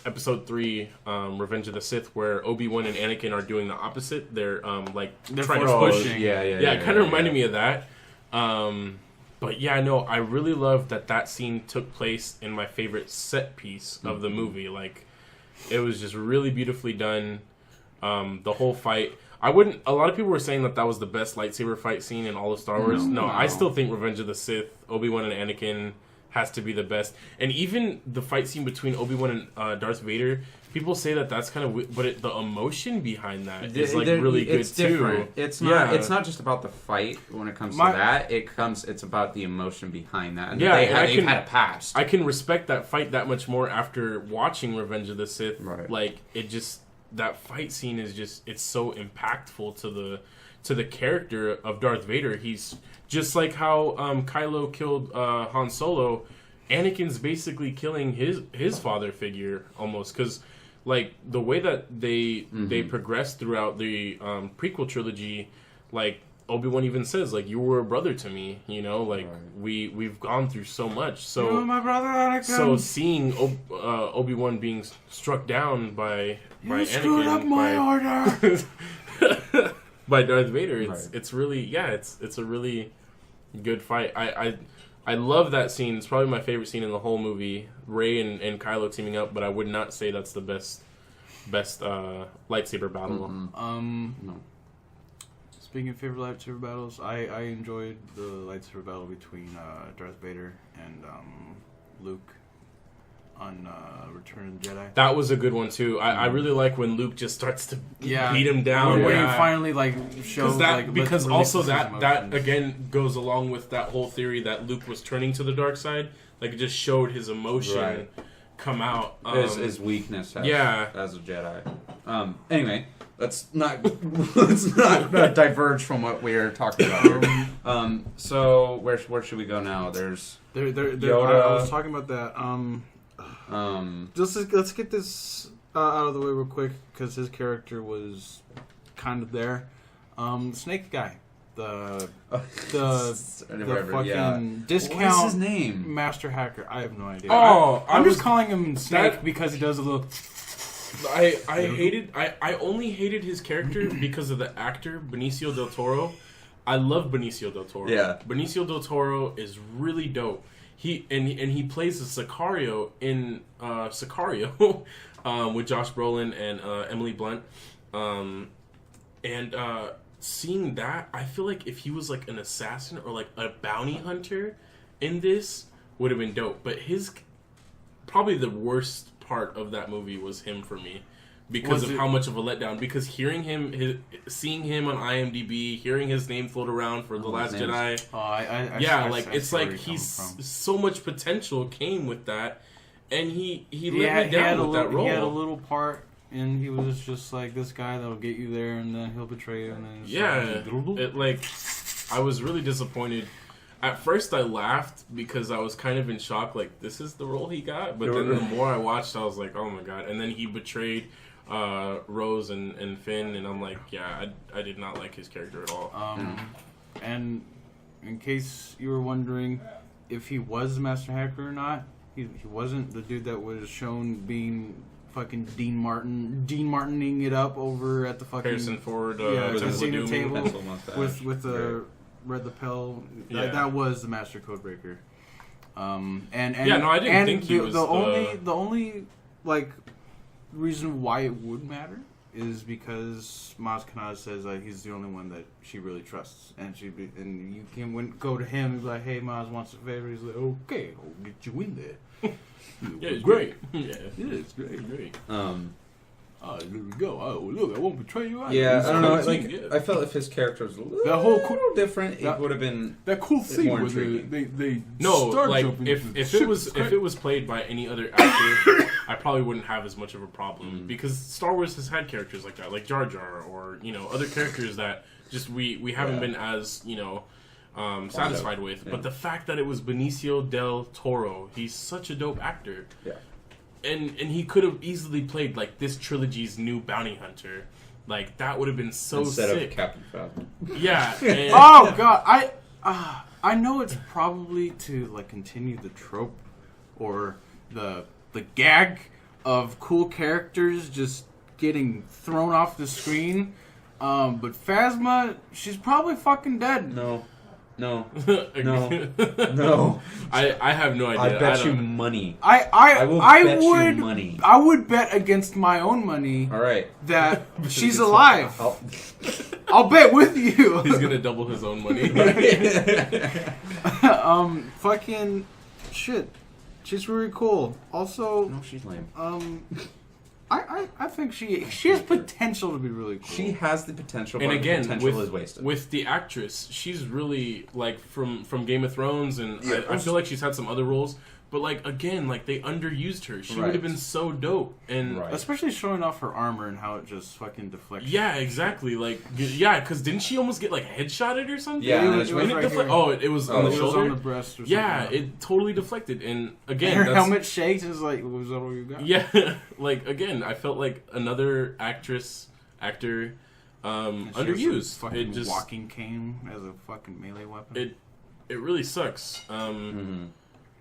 Episode 3, Revenge of the Sith, where Obi-Wan and Anakin are doing the opposite. They're trying to push. pushing. It kind of reminded me of that. But yeah, no, I really love that scene took place in my favorite set piece of the movie. Like, it was just really beautifully done. The whole fight. A lot of people were saying that was the best lightsaber fight scene in all of Star Wars. No, I still think Revenge of the Sith, Obi-Wan and Anakin has to be the best. And even the fight scene between Obi-Wan and Darth Vader, people say that that's kind of but the emotion behind that is like really good it's different. too. It's not. It's not just about the fight when it comes to that. It's about the emotion behind that. And they've had a past. I can respect that fight that much more after watching Revenge of the Sith. Right. Like that fight scene is it's so impactful to the character of Darth Vader. He's just like how Kylo killed Han Solo. Anakin's basically killing his father figure almost, because like the way that they progress throughout the prequel trilogy, like Obi-Wan even says, like, you were a brother to me, you know, like we've gone through so much. So you're my brother, Anakin. So seeing Obi-Wan being struck down by Anakin, screwed up my order. by Darth Vader, it's really it's a really good fight. I love that scene. It's probably my favorite scene in the whole movie. Rey and Kylo teaming up, but I would not say that's the best lightsaber battle. No. Speaking of favorite lightsaber battles, I enjoyed the lightsaber battle between Darth Vader and Luke on Return of the Jedi. That was a good one too. I really like when Luke just starts to beat him down. When he finally shows that, because also that emotions. again goes along with that whole theory that Luke was turning to the dark side. Like, it just showed his emotion come out. His weakness as a Jedi. Anyway, let's not diverge from what we're talking about here. So where should we go now? There's Yoda. I was talking about that. Let's get this out of the way real quick, because his character was kind of there. Snake guy, the fucking discount. What's his name? Master hacker. I have no idea. I'm just calling him Snake because he does a little. I only hated his character because of the actor Benicio del Toro. I love Benicio del Toro. Yeah, Benicio del Toro is really dope. He plays a Sicario in Sicario with Josh Brolin and Emily Blunt. Seeing that, I feel like if he was like an assassin or like a bounty hunter in this, would have been dope. But probably the worst part of that movie was him for me, because of how much of a letdown. Because seeing him on IMDb, hearing his name float around for The Last Jedi, it's like so much potential came with that, and he let me down with that role. He had a little part, and he was just like this guy that'll get you there, and then he'll betray you, and then I was really disappointed. At first, I laughed because I was kind of in shock, like, this is the role he got. But then the more I watched, I was like, oh my god. And then he betrayed Rose and Finn, and I'm like, I did not like his character at all. And in case you were wondering if he was a master hacker or not, he wasn't the dude that was shown being fucking Dean Martining it up over at the fucking Harrison Ford casino table with the Right. red lapel. That was the master codebreaker. I didn't think he was the only like reason why it would matter is because Maz Kanata says he's the only one that she really trusts, and you can go to him and be like, "Hey, Maz wants a favor." He's like, "Okay, I'll get you in there." It's great. It's great. There we go. Oh, look, I won't betray you. I don't know. I felt if his character was a little different, it would have been that cool thing more where intriguing. they if it was played by any other actor, I probably wouldn't have as much of a problem, because Star Wars has had characters like that, like Jar Jar, or other characters that just we haven't been as satisfied with. But the fact that it was Benicio del Toro, he's such a dope actor. Yeah. And he could have easily played like this trilogy's new bounty hunter. Like, that would have been so instead sick. Of Captain Phasma. Yeah. And oh god, I know it's probably to like continue the trope or the gag of cool characters just getting thrown off the screen. But Phasma, she's probably fucking dead. No. I have no idea. I bet you money. I will bet would you money. I would bet against my own money. All right. That she's alive. I'll bet with you. He's gonna double his own money. Fucking, shit, she's really cool. Also, No, she's lame. I think she has potential to be really cool. She has the potential, And but again, the potential is wasted. with the actress, she's really like from Game of Thrones, and Yeah, I feel like she's had some other roles. But like again, like they underused her. She Right. would have been so dope, and Right. Especially showing off her armor and how it just fucking deflects. yeah, exactly. Like yeah, because didn't she almost get like headshotted or something? Yeah, it was And right defle- here. oh, it was on Oh, the It was shoulder. on the breast or something. Yeah, it totally deflected. And again, her that's, helmet shakes and is like, was that all you got? yeah, like again, I felt like another actor, And she has underused. a fucking It just walking cane as a fucking melee weapon. it really sucks. Mm-hmm.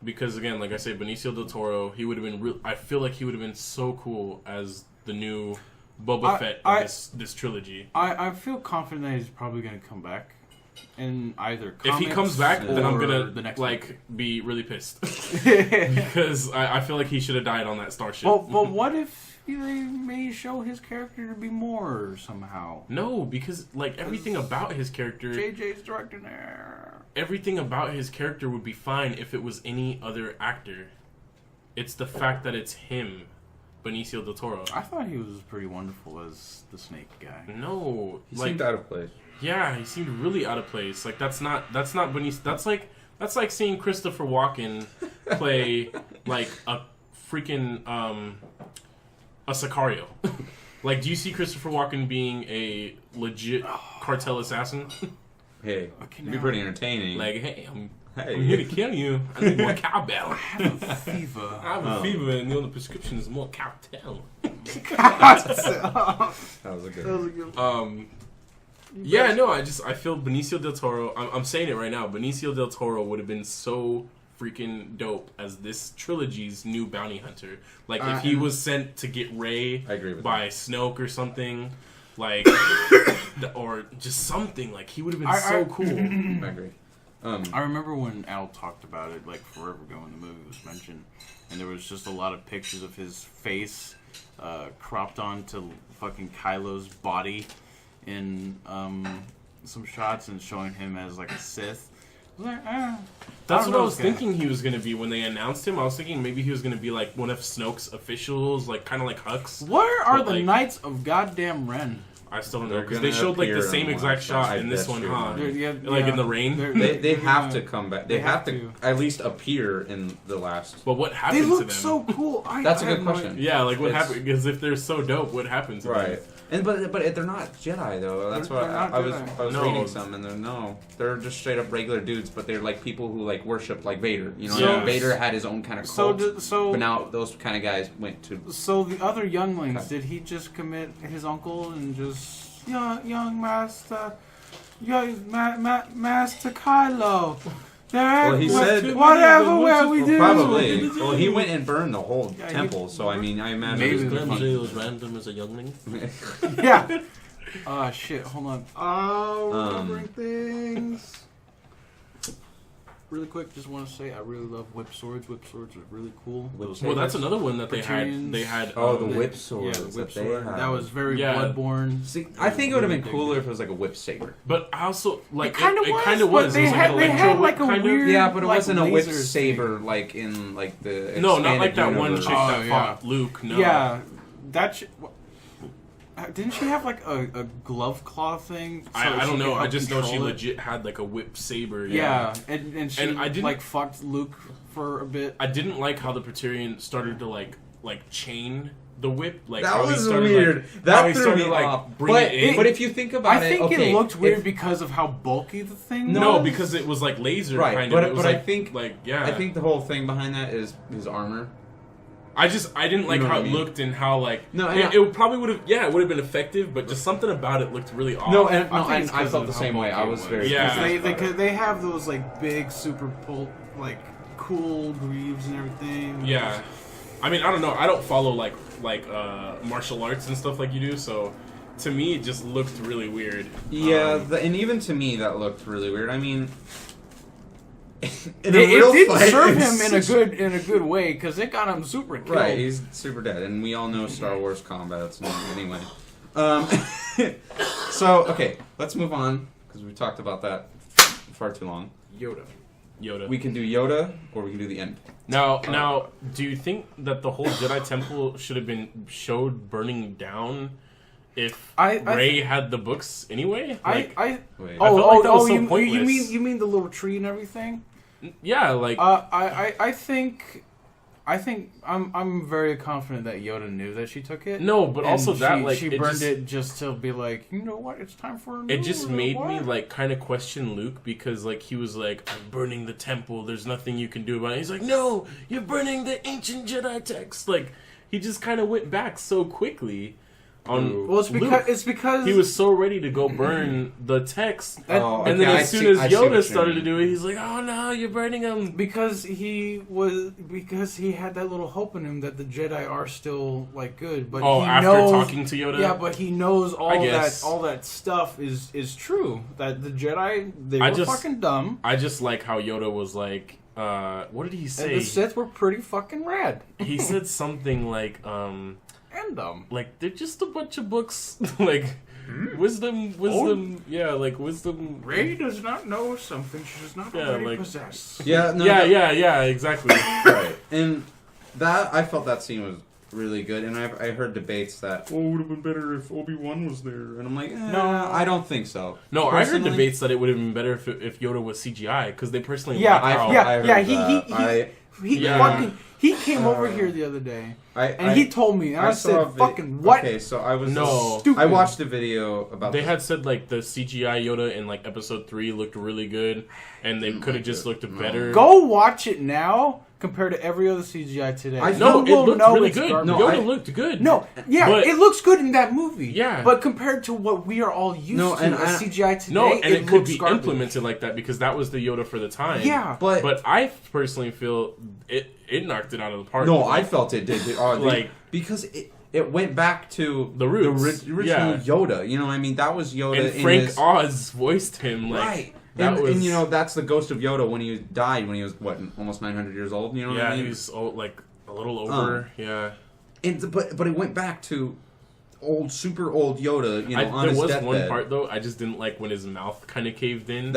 Because again, like I say, Benicio del Toro, he would have been. I feel like he would have been so cool as the new Boba Fett of this trilogy. I feel confident that he's probably going to come back in either comics. If he comes back, then I'm or gonna the next like be really pissed one. because I feel like he should have died on that starship. But what if they may show his character to be more somehow? No, because like everything about his character, JJ's directing there. everything about his character would be fine if it was any other actor. It's the fact that it's him, Benicio del Toro. I thought he was pretty wonderful as the snake guy. No, He like seemed out of place. yeah, he seemed really out of place. Like that's not Benicio. That's like seeing Christopher Walken play like a freaking a Sicario. Like, do you see Christopher Walken being a legit cartel assassin? Hey, Okay, it'd be now- pretty entertaining. Like, hey, I'm hey, here to kill you. I need more cowbell. I have a fever. I have a fever, and the only prescription is more cowbell. That that was a good. was a good Yeah, no, I feel Benicio del Toro. I'm saying it right now. Benicio del Toro would have been so freaking dope as this trilogy's new bounty hunter. Like if he was sent to get Rey I agree with by Snoke or something, like or just something. Like he would have been so cool. I agree. I remember when Al talked about it, like forever ago when the movie was mentioned, and there was just a lot of pictures of his face cropped onto fucking Kylo's body in some shots and showing him as like a Sith. I was like, That's what I was this guy. thinking he was going to be when they announced him. I was thinking maybe he was going to be like one of Snoke's officials, like kind of like Hux. Where are But, the like- Knights of Goddamn Ren? I still don't know They're because they gonna showed like the appear same in exact one. shot I in this bet one, you. huh? Yeah, Like in the rain. They have gonna- to come back. They have to at least appear in the last. But what They happened to look them? so cool. That's a I good have no question. idea. Yeah, like what It's- happened? Because if they're so dope, what happened to Right. them? And but they're not Jedi though. That's They're what not I was Jedi. I was No. reading some and they're just straight up regular dudes, but they're like people who like worship like Vader. You know, So- like, Vader had his own kind of So, cult. But now those kind of guys went to. So the other younglings, Okay. did he just commit his uncle and just young master, Master Kylo? Well, he said whatever will we do? Probably. Well, he went and burned the whole Yeah, he- temple. So I mean, I imagine. Maybe it was the- Clemsy was random as a youngling. Yeah. Shit. Hold on. Oh, remembering things. Really quick, just want to say I really love whip swords. Whip swords are really cool. Whip Those Well, that's sabers. another one that they had. Praetorians. They had. Oh, the um, whip Yeah, swords. the whip that they sword. had. That was very Yeah. Bloodborne. See, I think it would have been Really cooler dig if it was like a whip saber. But I also like It kinda was, kind of but was. they It was like had- an they electro had, like, whip a kind weird- of. Yeah, but it like wasn't a whip laser saber like in like the. No, not like expanded that one universe. chick Oh, that yeah. fought Luke. No. Yeah, that. Didn't she have like a glove claw thing? I she don't know. could I just know she control it? legit had like a whip saber. Yeah, and she And I didn't- like fucked Luke for a bit. I didn't like how the Praetorian started to like chain the whip. Like That how he was started, weird. Like, how That he threw started me like off. bring But, it in. but if you think about I think okay, it looked weird if- because of how bulky the thing no, was. because it was like laser Right, kind but- of. It was but I like, think- like yeah. I think the whole thing behind that is his armor. I didn't like know how what I it mean? looked and how like No, and it probably would have it would have been effective, but just something about it looked really off. No, and I no, think and it's I 'cause felt of the how same way. bulky I it was was. very. Yeah. confused They about it. have those like big super like cool greaves and everything. Yeah, I mean I don't know. I don't follow like martial arts and stuff like you do, so to me it just looked really weird. Yeah, and even to me that looked really weird. I mean, in It didn't fight, serve it's him in a good way because it got him super killed. Right, he's super dead, and we all know Star Wars combat's not anyway. So okay, let's move on because we talked about that far too long. Yoda. Yoda. We can do Yoda, or we can do the end. Now, do you think that the whole Jedi Temple should have been showed burning down if Rey had the books anyway? Wait. You mean the little tree and everything? Yeah, like I think I'm very confident that Yoda knew that she took it. No, but also she burned it just to be like, you know what, it's time for a new It just made me what? like kind of question Luke because like he was like, I'm burning the temple. There's nothing you can do about it. He's like, no, you're burning the ancient Jedi text. Like he just kind of went back so quickly. Well, it's because he was so ready to go burn the text, and then as soon as Yoda started to do it, he's like, "Oh no, you're burning them!" Because he had that little hope in him that the Jedi are still like good. But after talking to Yoda, yeah, but he knows all that stuff is true. That the Jedi were fucking dumb. I just like how Yoda was like, what did he say? And the Sith were pretty fucking rad. He said something like, and dumb. Like they're just a bunch of books, like wisdom. Yeah, like wisdom. Rey does not know something she does not already possess. Yeah, exactly. Right, and I felt that scene was really good, and I heard debates that it would have been better if Obi-Wan was there, and I'm like, no, I don't think so. No, I heard debates that it would have been better if Yoda was CGI because they personally He came over here the other day, he told me, and I said, "Fucking what?" Okay, so I was stupid. I watched a video about. They had said like the CGI Yoda in like Episode 3 looked really good, and they could have just looked better. Go watch it now compared to every other CGI today. It looked really good. Yoda looked good. It looks good in that movie. Yeah, but compared to what we are all used to as CGI today, it could be implemented like that because that was the Yoda for the time. Yeah, but I personally feel it knocked it out of the park. No, I felt it did. Because it went back to the roots, the original Yoda. You know what I mean? That was Yoda. And Frank Oz voiced him. Like, right. And you know, that's the ghost of Yoda when he died when he was, almost 900 years old? You know what I mean? Yeah, he was like a little over. But it went back to super old Yoda, you know, on his deathbed. There was one part, though, I just didn't like when his mouth kind of caved in.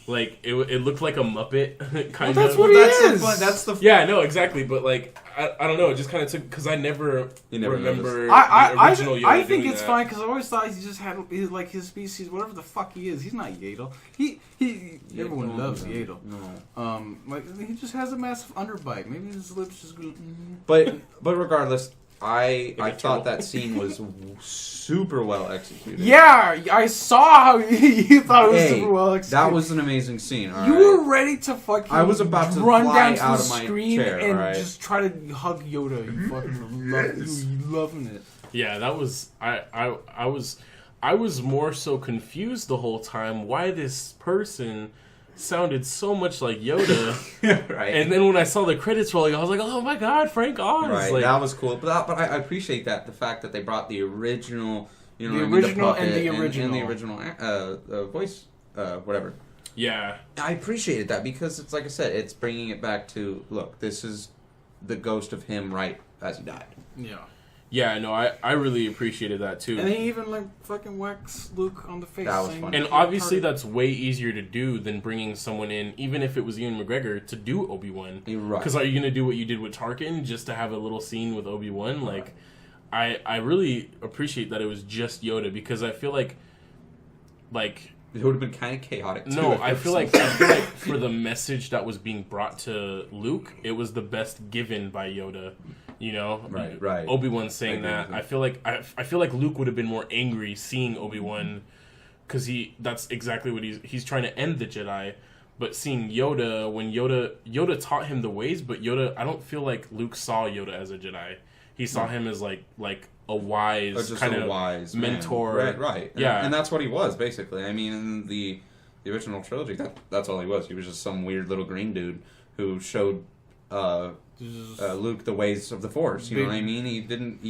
Like, it looked like a Muppet, kind of. That's what he is! That's the yeah, no, exactly, but, like, I don't know, it just kind of took... Because I never remember the original Yoda I think it's fine, because I always thought he just had, like, his species, whatever the fuck he is. He's not Yaddle. Everyone loves Yaddle. No. Like, he just has a massive underbite. Maybe his lips just go... But regardless... I thought that scene was super well executed. Yeah, I saw how you thought it was super well executed. That was an amazing scene. You were ready to fucking I was about to run fly down to out the of my screen chair, and just try to hug Yoda. You fucking loving it. Yeah, that was I was more so confused the whole time why this person sounded so much like Yoda. Right. And then when I saw the credits rolling, I was like, oh my god, Frank Oz. Right, like, that was cool. But I appreciate that, the fact that they brought the original, you know, the original voice, whatever. Yeah. I appreciated that because it's like I said, it's bringing it back to, look, this is the ghost of him right as he died. Yeah. Yeah, no, I really appreciated that too. And he even like fucking whacks Luke on the face. That was funny. And obviously that's way easier to do than bringing someone in, even if it was Ian McGregor, to do Obi-Wan. You're right. Because are you going to do what you did with Tarkin just to have a little scene with Obi-Wan? Like, I really appreciate that it was just Yoda because I feel like it would have been kind of chaotic too. No, I feel like for the message that was being brought to Luke, it was the best given by Yoda. You know, right. Obi-Wan saying that. I feel like Luke would have been more angry seeing Obi-Wan because that's exactly what he's trying to end the Jedi. But seeing Yoda, when Yoda taught him the ways, but Yoda, I don't feel like Luke saw Yoda as a Jedi. He saw him as like a wise kind of wise mentor. Right. Yeah, and that's what he was basically. I mean, in the original trilogy, that's all he was. He was just some weird little green dude who showed Luke the ways of the Force. You know what I mean? He didn't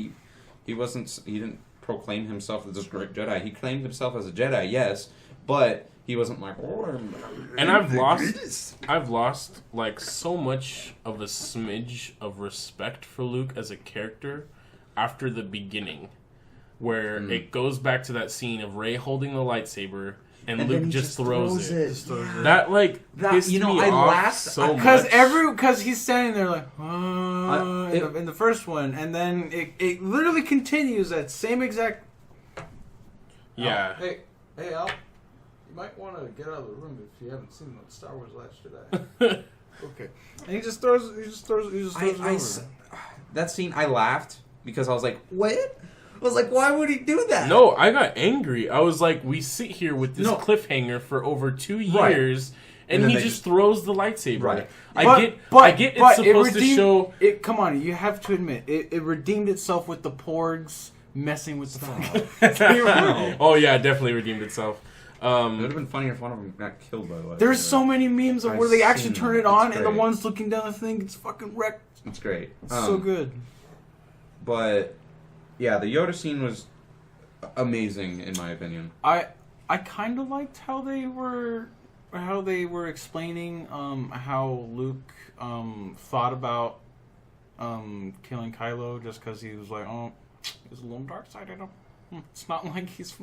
proclaim himself as this great Jedi. He claimed himself as a Jedi, yes, but he wasn't like. And I've lost like so much of a smidge of respect for Luke as a character after the beginning, where it goes back to that scene of Rey holding the lightsaber and then Luke he just throws it. Just throws it. That pissed you know, me I off laughed so Because much. because he's standing there like in the first one, and then it literally continues that same exact. Yeah. Hey Al, you might want to get out of the room if you haven't seen Star Wars: Last Jedi. Okay, and he just throws it over. That scene, I laughed because I was like, what? I was like, why would he do that? No, I got angry. I was like, we sit here with this cliffhanger for over 2 years, and he just throws the lightsaber. Right. I get it's supposed to show... Come on, you have to admit, it redeemed itself with the porgs messing with the Oh, yeah, it definitely redeemed itself. It would have been funnier if one of them got killed by the lightsaber. There's so many memes of where they actually turn it on, and the great. one's looking down the thing, it's fucking wrecked. It's great. It's so good. But... yeah, the Yoda scene was amazing in my opinion. I kind of liked how they were explaining how Luke thought about killing Kylo just because he was like, oh, there's a little dark side in him. It's not like he's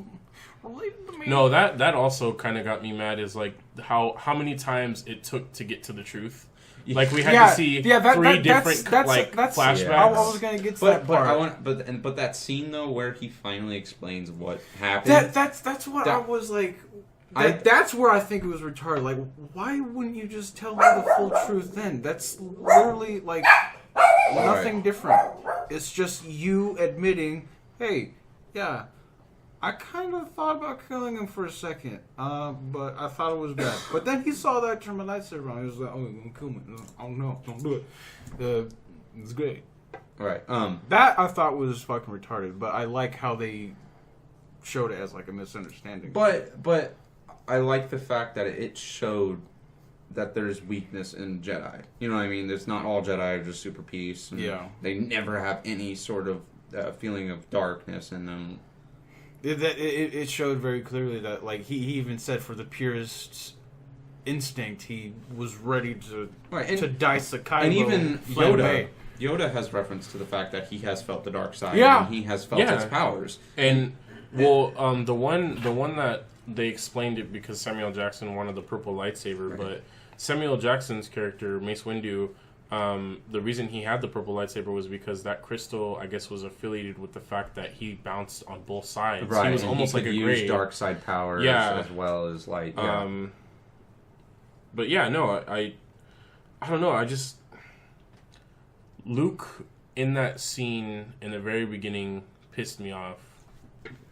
related to me. No, that also kind of got me mad. Is like how many times it took to get to the truth. Like we had to see three different flashbacks. Yeah. I was gonna get to that part. But that scene though, where he finally explains what happened. That's what I was like. That's where I think it was retarded. Like, why wouldn't you just tell me the full truth then? That's literally like nothing different. It's just you admitting, hey, yeah, I kind of thought about killing him for a second, but I thought it was bad. But then he saw that turn my lightsaber on. He was like, "Oh, you're gonna kill me? Oh no, don't do it." It's great. Right. That I thought was fucking retarded, but I like how they showed it as like a misunderstanding. But I like the fact that it showed that there's weakness in Jedi. You know what I mean? It's not all Jedi are just super peace. And they never have any sort of feeling of darkness in them. It showed very clearly that, like, he even said for the purest instinct, he was ready to dice a Kylo. And even Yoda has reference to the fact that he has felt the dark side. Yeah. And he has felt its powers. And, well, the one that they explained it because Samuel Jackson wanted the purple lightsaber, but Samuel Jackson's character, Mace Windu, the reason he had the purple lightsaber was because that crystal, I guess, was affiliated with the fact that he bounced on both sides. Right, he was almost like a gray. Dark side powers as well as light. Yeah. But yeah, no, I don't know. I just Luke in that scene in the very beginning pissed me off.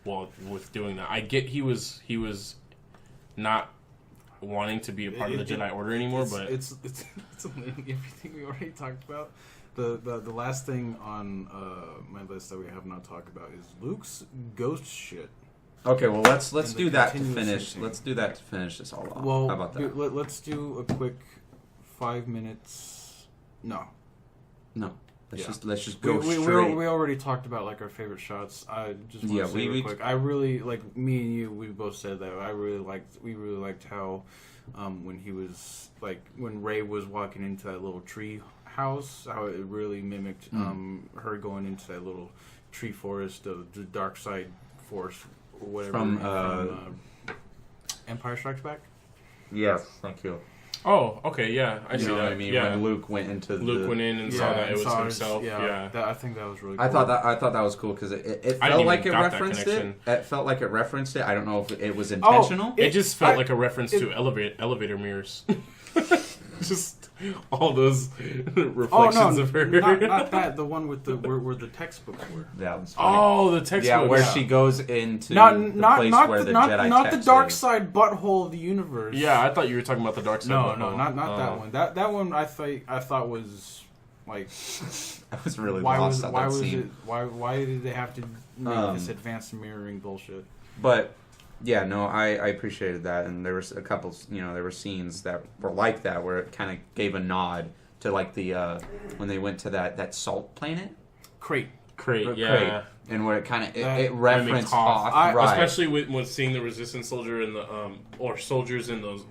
Well, with doing that, I get he was not wanting to be a part of the Jedi Order anymore, but it's everything we already talked about. The last thing on my list that we have not talked about is Luke's ghost shit. Okay, well let's do that to finish. Thing. Let's do that to finish this all off. Well, how about that? Let's do a quick 5 minutes. No. Let's just go straight. We already talked about like our favorite shots. I just want to say real quick. I really like me and you. We both said that. We really liked how when he was like when Rey was walking into that little tree house, how it really mimicked her going into that little tree forest, the dark side forest or whatever from Empire Strikes Back. Yes, thank you. Oh, okay, yeah, I see that. What I mean, when Luke went into went in and saw that it was himself. I think that was really cool. I thought that was cool because it felt like it referenced it. It felt like it referenced it. I don't know if it was intentional. It just felt like a reference to elevator mirrors. Just all those reflections of her. Not that. The one with where the textbooks were. That was funny. Oh, the textbook. Yeah, where she goes into the place where the Jedi not the dark is. side butthole of the universe. Yeah, I thought you were talking about the dark side. No, not that one. That one I thought was like. I was really lost on that scene. Why did they have to make this advanced mirroring bullshit? But. Yeah, no, I appreciated that, and there was a couple, there were scenes that were like that, where it kind of gave a nod to, like, the, when they went to that salt planet? Crate, yeah. Crate. And where it kind of, it referenced Hoth. Right. Especially with seeing the resistance soldier in the, or soldiers in those,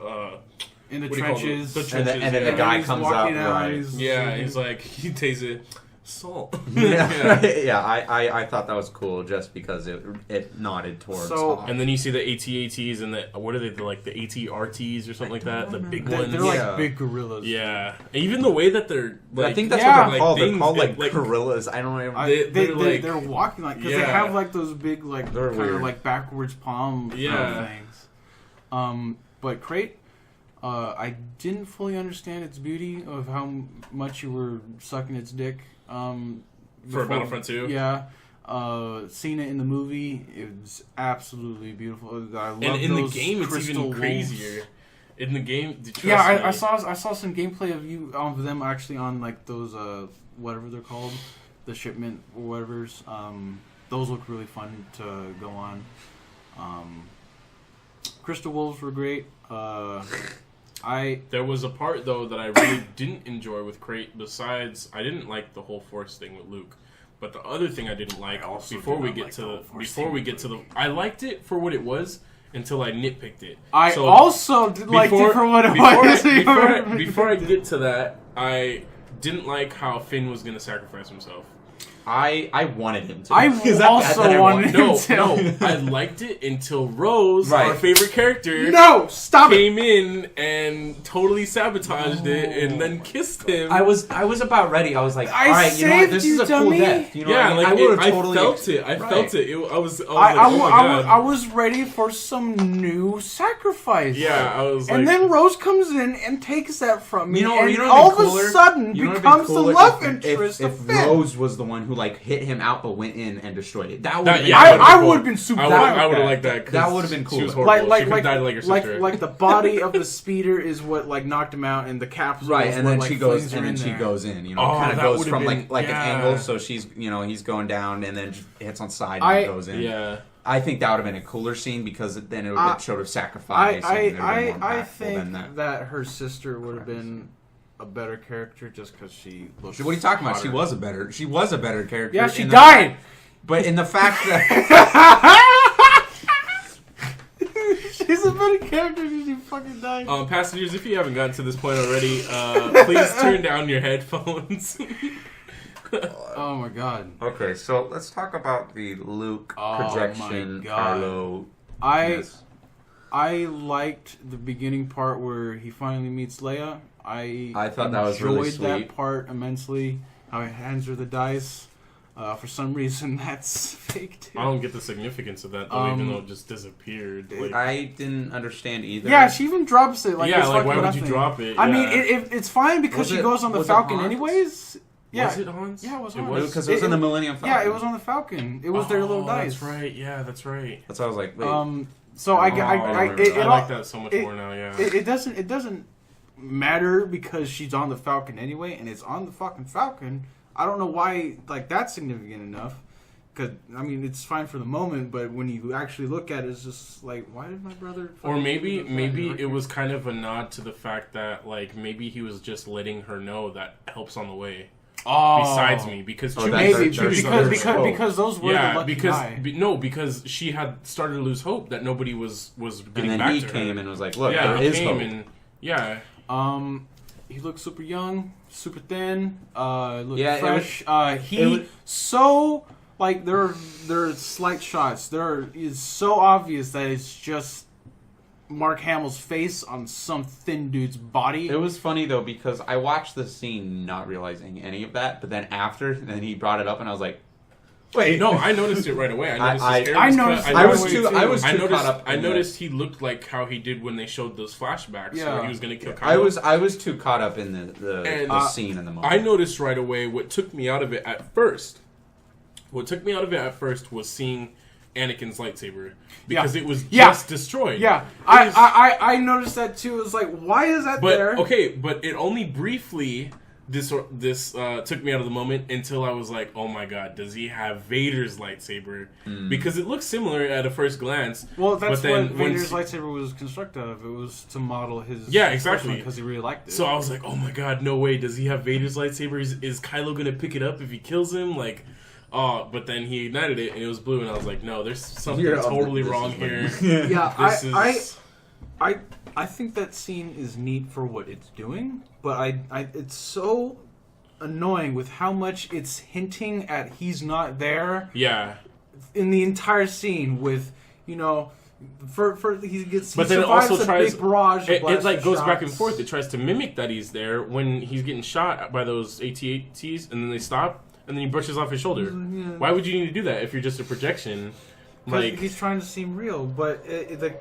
in the trenches. The trenches. And then the guy comes up, Yeah, he's like, he takes it. salt. Yeah, I thought that was cool just because it nodded towards. And then you see the AT-ATs and the what are they like the AT-RTs or something like that? The big ones. They're like big gorillas. Yeah, and even the way that they're. Like, I think that's what they're called. Things, they're called like gorillas. I don't even. They're walking like because they have like those big like kind of like backwards palm things. But Crate. I didn't fully understand its beauty of how much you were sucking its dick. For Battlefront 2? Yeah. Seeing it in the movie, it was absolutely beautiful. I love and in those the game, it's even crazier. Wolves. In the game, I saw some gameplay of them actually on like those whatever they're called, the shipment or whatever's. Those look really fun to go on. Crystal Wolves were great. There was a part though that I really didn't enjoy with Crate. Besides, I didn't like the whole Force thing with Luke. But the other thing I didn't like before we get to the, I liked it for what it was until I nitpicked it. I also liked it for what it was. Before I get to that, I didn't like how Finn was going to sacrifice himself. I wanted him to. I also wanted him to. No, I liked it until Rose, our favorite character, came in and totally sabotaged it and then kissed him. I was about ready. I was like, all right, you know what? This is a cool death. You know what I mean? I felt it. I felt it. I was like, oh my God. I was ready for some new sacrifice. Yeah, I was like... And then Rose comes in and takes that from me, and all of a sudden becomes the love interest of Finn. If Rose was the one who like hit him out but went in and destroyed it. That would have been I would have been super I would have liked that. That would have been cool. She was horrible. She could have died like your sister. Like the body of the speeder is what like knocked him out, and the capsule and then she goes in, you know, kind of goes from like an angle, so she's, you know, he's going down and then hits on side and goes in. Yeah. I think that would have been a cooler scene because then it showed a sacrifice. I think that her sister would have been a better character just because she looks. What are you talking about? She was a better character. Yeah, she died. But in the fact that she's a better character because she fucking died. Passengers, if you haven't gotten to this point already, please turn down your headphones. Oh my God. Okay, so let's talk about the Luke projection. Kylo. I liked the beginning part where he finally meets Leia. I thought that was really sweet. Enjoyed that part immensely. How he hands her the dice. For some reason, that's fake too. I don't get the significance of that though, even though it just disappeared. Like, I didn't understand either. Yeah, she even drops it. Like, why would you drop it? I mean, it's fine because she goes on the Falcon anyways. Yeah. Was it Hans? Yeah, it was Hans. Because it was in the Millennium Falcon. Yeah, it was on the Falcon. It was their little dice. That's right. Yeah, that's right. That's why I was like, wait. So I like that so much more now. Yeah. It doesn't matter because she's on the Falcon anyway, and it's on the fucking Falcon. I don't know why like that's significant enough. Because I mean, it's fine for the moment, but when you actually look at it, it's just like, why did my brother? Or maybe it was kind of a nod to the fact that like maybe he was just letting her know that help's on the way. Besides me, because because those were the lucky guy. Because she had started to lose hope that nobody was getting back to her. And then he came and was like, look, there is hope. He looked super young, super thin. Looked fresh. There are slight shots. It's so obvious that it's just Mark Hamill's face on some thin dude's body. It was funny though because I watched the scene not realizing any of that, but then then he brought it up and I was like, wait, no, I noticed it right away. I noticed he looked like how he did when they showed those flashbacks where he was going to kill Kylo. I was too caught up in the scene in the moment. I noticed right away what took me out of it at first. What took me out of it at first was seeing Anakin's lightsaber because it was just destroyed. Yeah, I noticed that too. It was like, why is that there? Okay, but it only briefly this took me out of the moment until I was like, oh my God, does he have Vader's lightsaber? Because it looks similar at a first glance. Well, that's what Vader's lightsaber was constructed of. It was to model his exactly because he really liked it. So I was like, oh my God, no way, does he have Vader's lightsaber? Is Kylo gonna pick it up if he kills him? Like. But then he ignited it and it was blue, and I was like, "No, there's something totally wrong here." I think that scene is neat for what it's doing, but it's so annoying with how much it's hinting at he's not there. Yeah. In the entire scene with, you know, he gets. But then it also tries. Big barrage it like goes shots. back and forth. It tries to mimic that he's there when he's getting shot by those AT-ATs, and then they stop, and then he brushes off his shoulder. Yeah. Why would you need to do that if you're just a projection? Like he's trying to seem real, but the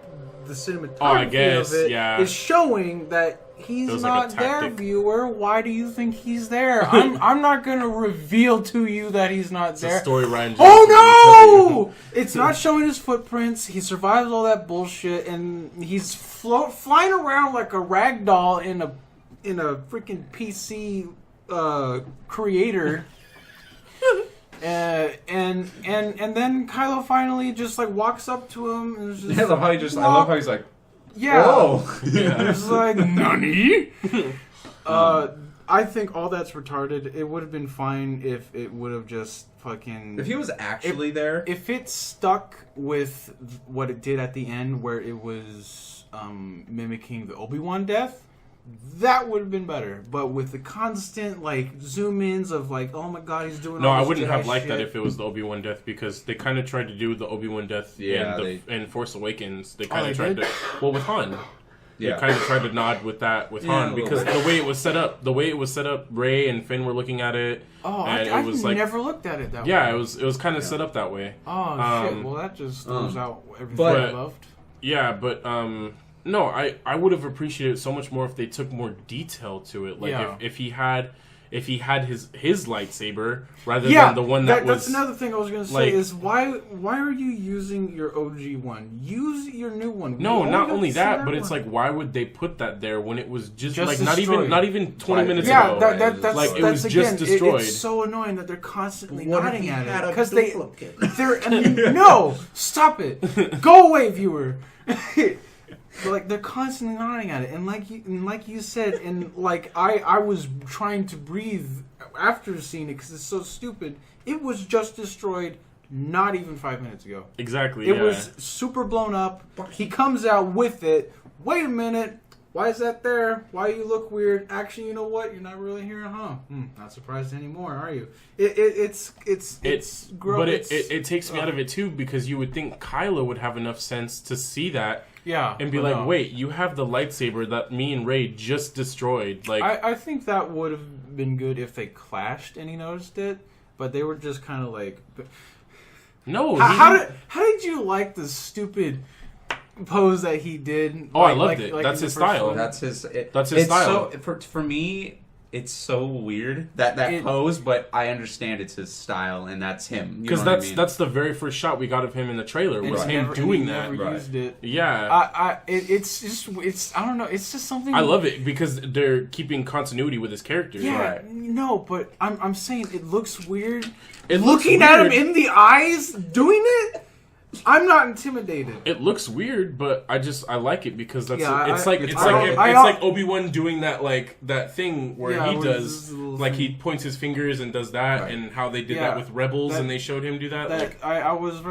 cinematography of it is showing that he's not there, viewer. Why do you think he's there? I'm not going to reveal to you that he's not there. It's a story Ryan Johnson oh no! It's not showing his footprints. He survives all that bullshit, and he's flying around like a rag doll in a freaking PC creator. And then Kylo finally just like walks up to him and just I love how he's like, yeah, whoa, yeah. It's like nani. I think all that's retarded. It would have been fine if it would have just fucking. If he was actually there, if it stuck with what it did at the end, where it was mimicking the Obi-Wan death. That would have been better, but with the constant like zoom ins of like, oh my god, he's doing. No, all I this wouldn't Jedi have liked shit. that if it was the Obi-Wan death, because they kind of tried to do the Obi-Wan death in Force Awakens. They kind of tried to, with Han. They kind of tried to nod with that Han because the way it was set up, Rey and Finn were looking at it. Oh, and I it was never looked at it that way. Yeah, it was kind of set up that way. Oh shit! Well, that just throws out everything I loved. Yeah, but no, I would have appreciated it so much more if they took more detail to it. Like if he had his lightsaber rather than the one that was. That's another thing I was going to say is why are you using your OG one? Use your new one. No, not only that, but it's like, why would they put that there when it was just like destroyed. not even 20 minutes ago? That's like it was just destroyed. It's so annoying that they're constantly nodding at it because they're no, stop it, go away, viewer. Like they're constantly nodding at it, and like you said, and like I was trying to breathe after seeing it because it's so stupid. It was just destroyed not even 5 minutes ago. Exactly. It was super blown up. He comes out with it. Wait a minute. Why is that there? Why you look weird? Actually, you know what? You're not really here, huh? Not surprised anymore, are you? It's gross. But it takes me out of it too, because you would think Kylo would have enough sense to see that. Yeah, and be like, wait, you have the lightsaber that me and Rey just destroyed. Like, I think that would have been good if they clashed and he noticed it, but they were just kind of like, no. How did you like the stupid pose that he did? Oh, I loved it. That's his style. That's his style. So for me, it's so weird that pose, but I understand it's his style and that's him. Because that's the very first shot we got of him in the trailer was him doing that. Never used it. Yeah. It's I don't know. It's just something. I love it because they're keeping continuity with his character. Yeah. No, but I'm saying it looks weird. Looking at him in the eyes doing it. I'm not intimidated. It looks weird, but I like it because that's it's like Obi-Wan doing that thing where he does he points his fingers and does that, and how they did that with Rebels and they showed him do that. I was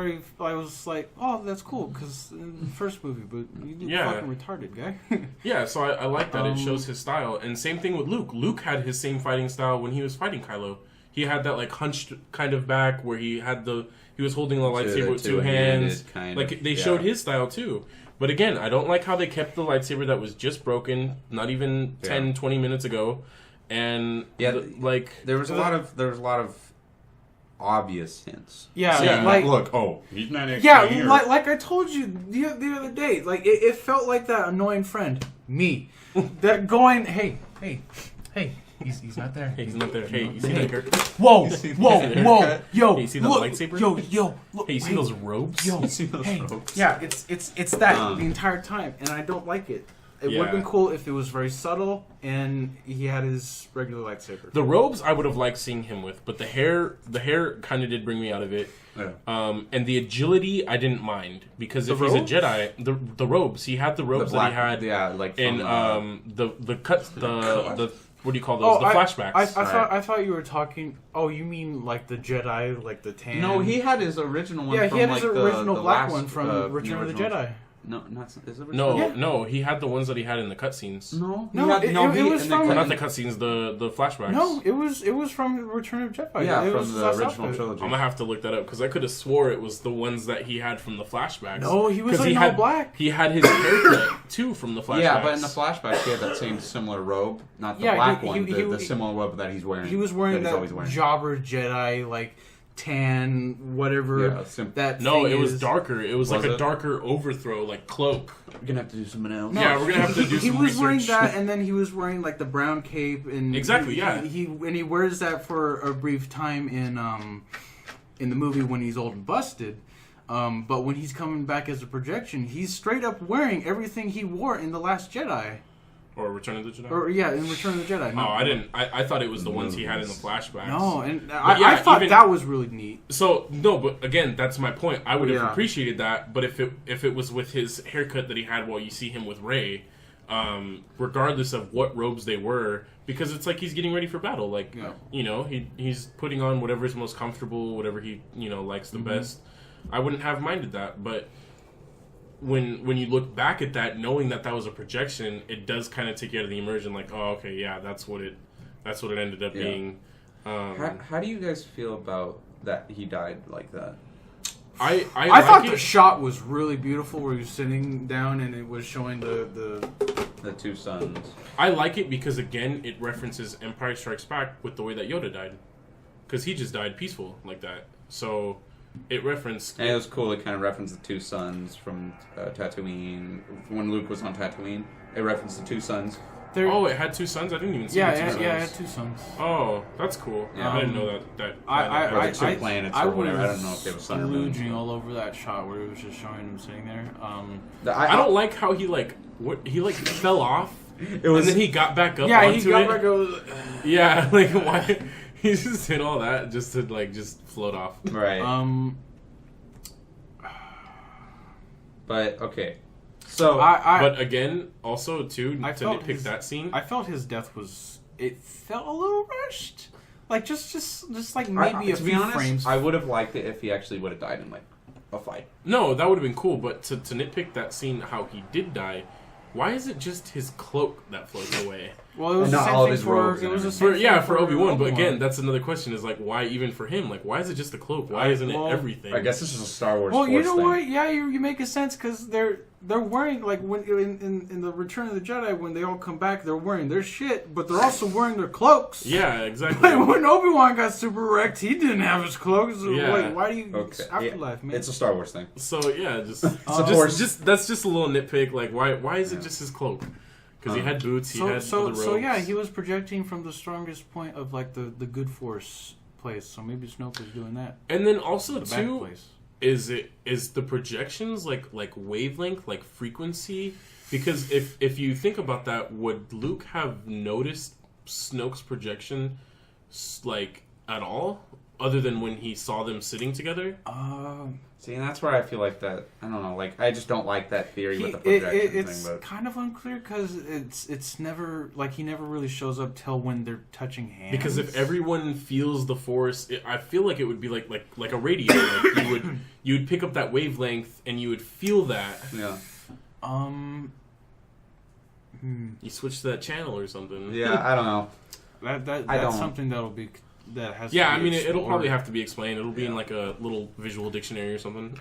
like, oh, that's cool because in the first movie, but you fucking retarded guy. Yeah, so I like that it shows his style, and same thing with Luke. Luke had his same fighting style when he was fighting Kylo. He had that hunched kind of back where he was holding the lightsaber with two hands. They showed his style too. But again, I don't like how they kept the lightsaber that was just broken, not even 10, 20 minutes ago. And there was a lot of obvious hints. Yeah. Look, he's not actually here. like I told you the other day, it felt like that annoying friend, me, that going, hey. He's not there. He's not there. Hey, you see that haircut? Whoa! Yo! Hey, you see the lightsaber? Yo! Look, hey, you see those robes? You see those robes? Yeah, it's that the entire time, and I don't like it. It would have been cool if it was very subtle and he had his regular lightsaber. The robes I would have liked seeing him with, but the hair kind of did bring me out of it. Yeah. And the agility I didn't mind because if he's a Jedi, the robes he had the robes that he had in the what do you call those? The flashbacks. I thought you were talking. Oh, you mean like the Jedi, like the tan? No, he had his original one. Yeah, he had his original black one from Return of the Jedi. No, not is it? No, he had the ones that he had in the cutscenes. No, it was from Not the cutscenes, the flashbacks. No, it was from Return of Jedi. Yeah, it from was the original trilogy. I'm gonna have to look that up because I could have swore it was the ones that he had from the flashbacks. No, he was like all black. He had his haircut too from the flashbacks. Yeah, but in the flashbacks he had that same similar robe, not the black one, the similar robe that he's wearing. He was wearing that Jobber Jedi like tan whatever. It was darker. It was like a darker overthrow, like cloak. We're gonna have to do something else. No, yeah, we're gonna have to do some He was research. wearing that, and then he was wearing like the brown cape, and exactly, he wears that for a brief time in the movie when he's old and busted. But when he's coming back as a projection, he's straight up wearing everything he wore in The Last Jedi. Or Return of the Jedi? In Return of the Jedi. No, I didn't. I thought it was the ones he had in the flashbacks. No, and I thought that was really neat. So, no, but again, that's my point. I would have appreciated that, but if it was with his haircut that he had while you see him with Rey, regardless of what robes they were, because it's like he's getting ready for battle. Like, he's putting on whatever's most comfortable, whatever he, likes the best. I wouldn't have minded that, but when you look back at that, knowing that was a projection, it does kind of take you out of the immersion. Like, oh, okay, yeah, that's what it ended up being. How do you guys feel about that he died like that? I thought the shot was really beautiful, where he was sitting down and it was showing the two suns. I like it because again, it references Empire Strikes Back with the way that Yoda died, because he just died peaceful like that. So. It referenced... And it was cool. It kind of referenced the two sons from Tatooine. When Luke was on Tatooine, it referenced the two sons. It had two sons? I didn't even see the two sons. Yeah, it had two sons. Oh, that's cool. I didn't know that. Or the two planets or whatever. I don't know if they were sun or moon. I was all over that shot where it was just showing him sitting there. I don't like how he fell off, and then he got back up onto he got back up. Yeah, like, why... He just did all that just to just float off. Right. But okay. So but again, also too, to nitpick that scene. I felt his death it felt a little rushed. Like just like maybe a few frames. I would have liked it if he actually would have died in like a fight. No, that would have been cool, but to nitpick that scene how he did die, why is it just his cloak that floats away? Well, it was the same thing for Obi-Wan, but again, that's another question, is like, why even for him? Like, why is it just the cloak? Why isn't it everything? I guess this is a Star Wars Well, you know thing. what? Yeah, you make a sense, because they're wearing, like, when in the Return of the Jedi, when they all come back, they're wearing their shit, but they're also wearing their cloaks. Yeah, exactly. But when Obi-Wan got super wrecked, he didn't have his cloak, so why do you... Okay. Afterlife, man. It's a Star Wars thing. So, yeah, that's just a little nitpick. Like, why is it just his cloak? Because he had boots, he had other robes. So yeah, he was projecting from the strongest point of like the good force place. So maybe Snoke was doing that. And then also too, is the projections like wavelength, like frequency? Because if you think about that, would Luke have noticed Snoke's projection like at all, other than when he saw them sitting together? See, and that's where I feel like that. I don't know. Like, I just don't like that theory with the projection thing. It's kind of unclear because it's never like he never really shows up till when they're touching hands. Because if everyone feels the Force, I feel like it would be like a radio. Like you would pick up that wavelength and you would feel that. Yeah. You switch to that channel or something. Yeah, I don't know. That's something that'll be. That has I mean, it'll probably have to be explained. It'll be in like a little visual dictionary or something.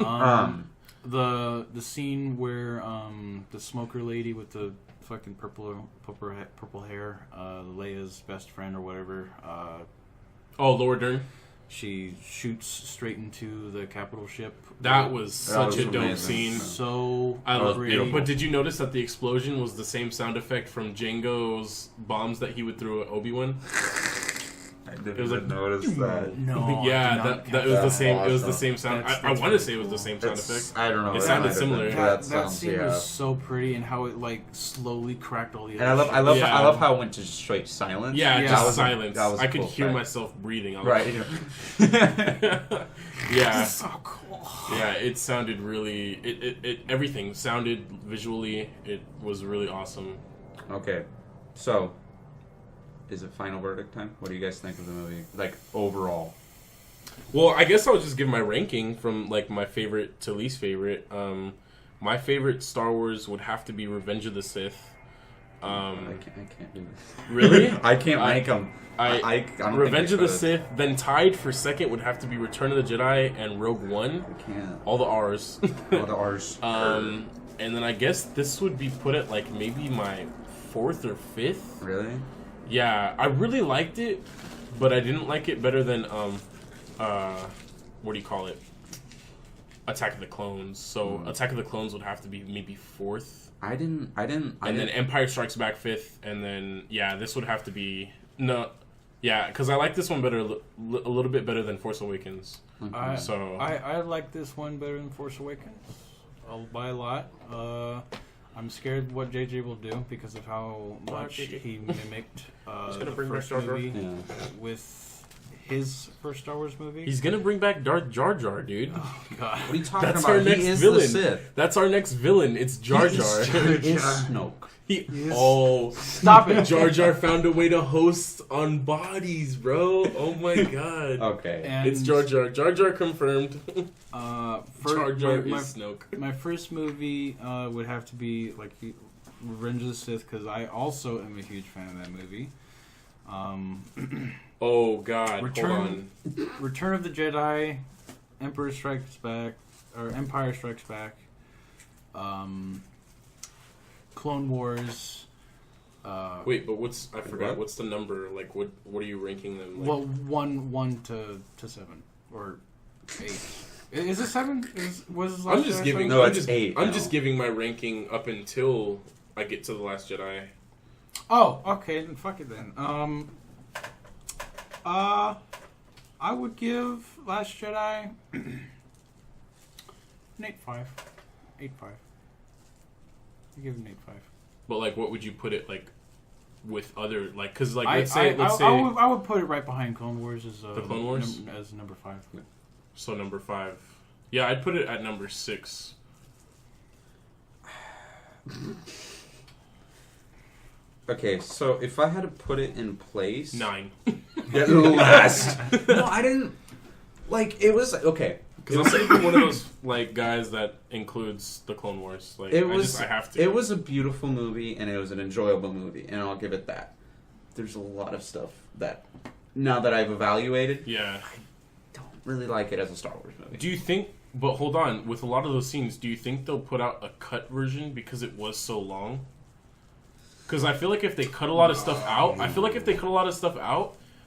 The scene where the smoker lady with the fucking purple hair, Leia's best friend or whatever. Laura Dern. She shoots straight into the capital ship. That was such a dope scene. I love it. But did you notice that the explosion was the same sound effect from Jango's bombs that he would throw at Obi-Wan? I didn't notice that. No, yeah, that was the same. It was the same sound. I want to say it was the same sound effect. I don't know. It sounded similar. That scene was so pretty, and how it like slowly cracked all the. And I love how it went to straight silence. Yeah, just silence. That was I could cool hear thing. myself breathing. Right. Yeah. So cool. Yeah, it sounded really. It everything sounded visually. It was really awesome. Okay, so. Is it final verdict time? What do you guys think of the movie? Like, overall? Well, I guess I'll just give my ranking from, like, my favorite to least favorite. My favorite Star Wars would have to be Revenge of the Sith. I can't do this. Really? I can't rank them. I don't Revenge think of the Sith. Then tied for second would have to be Return of the Jedi and Rogue One. I can't. All the R's. All the R's. And then I guess this would be put at like maybe my 4th or 5th. Really? Yeah, I really liked it, but I didn't like it better than what do you call it? Attack of the Clones. So Attack of the Clones would have to be maybe 4th. I didn't. Then Empire Strikes Back 5th, and then this would have to be because I like this one better, a little bit better than Force Awakens. I like this one better than Force Awakens by a lot. I'm scared what JJ will do because of how much he mimicked the first movie with his first Star Wars movie. He's gonna bring back Darth Jar Jar, dude. Oh God! What are you talking That's about? our next He is villain. the Sith. That's our next villain. It's Jar Jar. He is Snoke. Stop it! Jar Jar found a way to host on bodies, bro. Oh my God. Okay. And it's Jar Jar. Jar Jar confirmed. Jar Jar is Snoke. My first movie would have to be like Revenge of the Sith because I also am a huge fan of that movie. Oh God! Hold on. Return of the Jedi, Empire Strikes Back, Clone Wars. Wait, but I forgot. What's the number? Like, what are you ranking them? Like? Well, 1 to 7 or 8. Is it 7? I'm just giving. No, it's 8. I'm just giving my ranking up until I get to The Last Jedi. Oh, okay, then fuck it then. I would give Last Jedi an 8.5. 8.5. I give it an 8.5. But like, what would you put it like with other like? Because like, I would put it right behind Clone Wars as the Clone Wars as number 5. So number 5. Yeah, I'd put it at number 6. Okay, so if I had to put it in place... 9. Get last. No, I didn't... Like, it was... Okay. Because I'm one of those, like, guys that includes the Clone Wars. Like, I have to. It was a beautiful movie, and it was an enjoyable movie, and I'll give it that. There's a lot of stuff that, now that I've evaluated... Yeah. I don't really like it as a Star Wars movie. Do you think... But hold on. With a lot of those scenes, do you think they'll put out a cut version because it was so long? Because I feel like if they cut a lot of stuff out,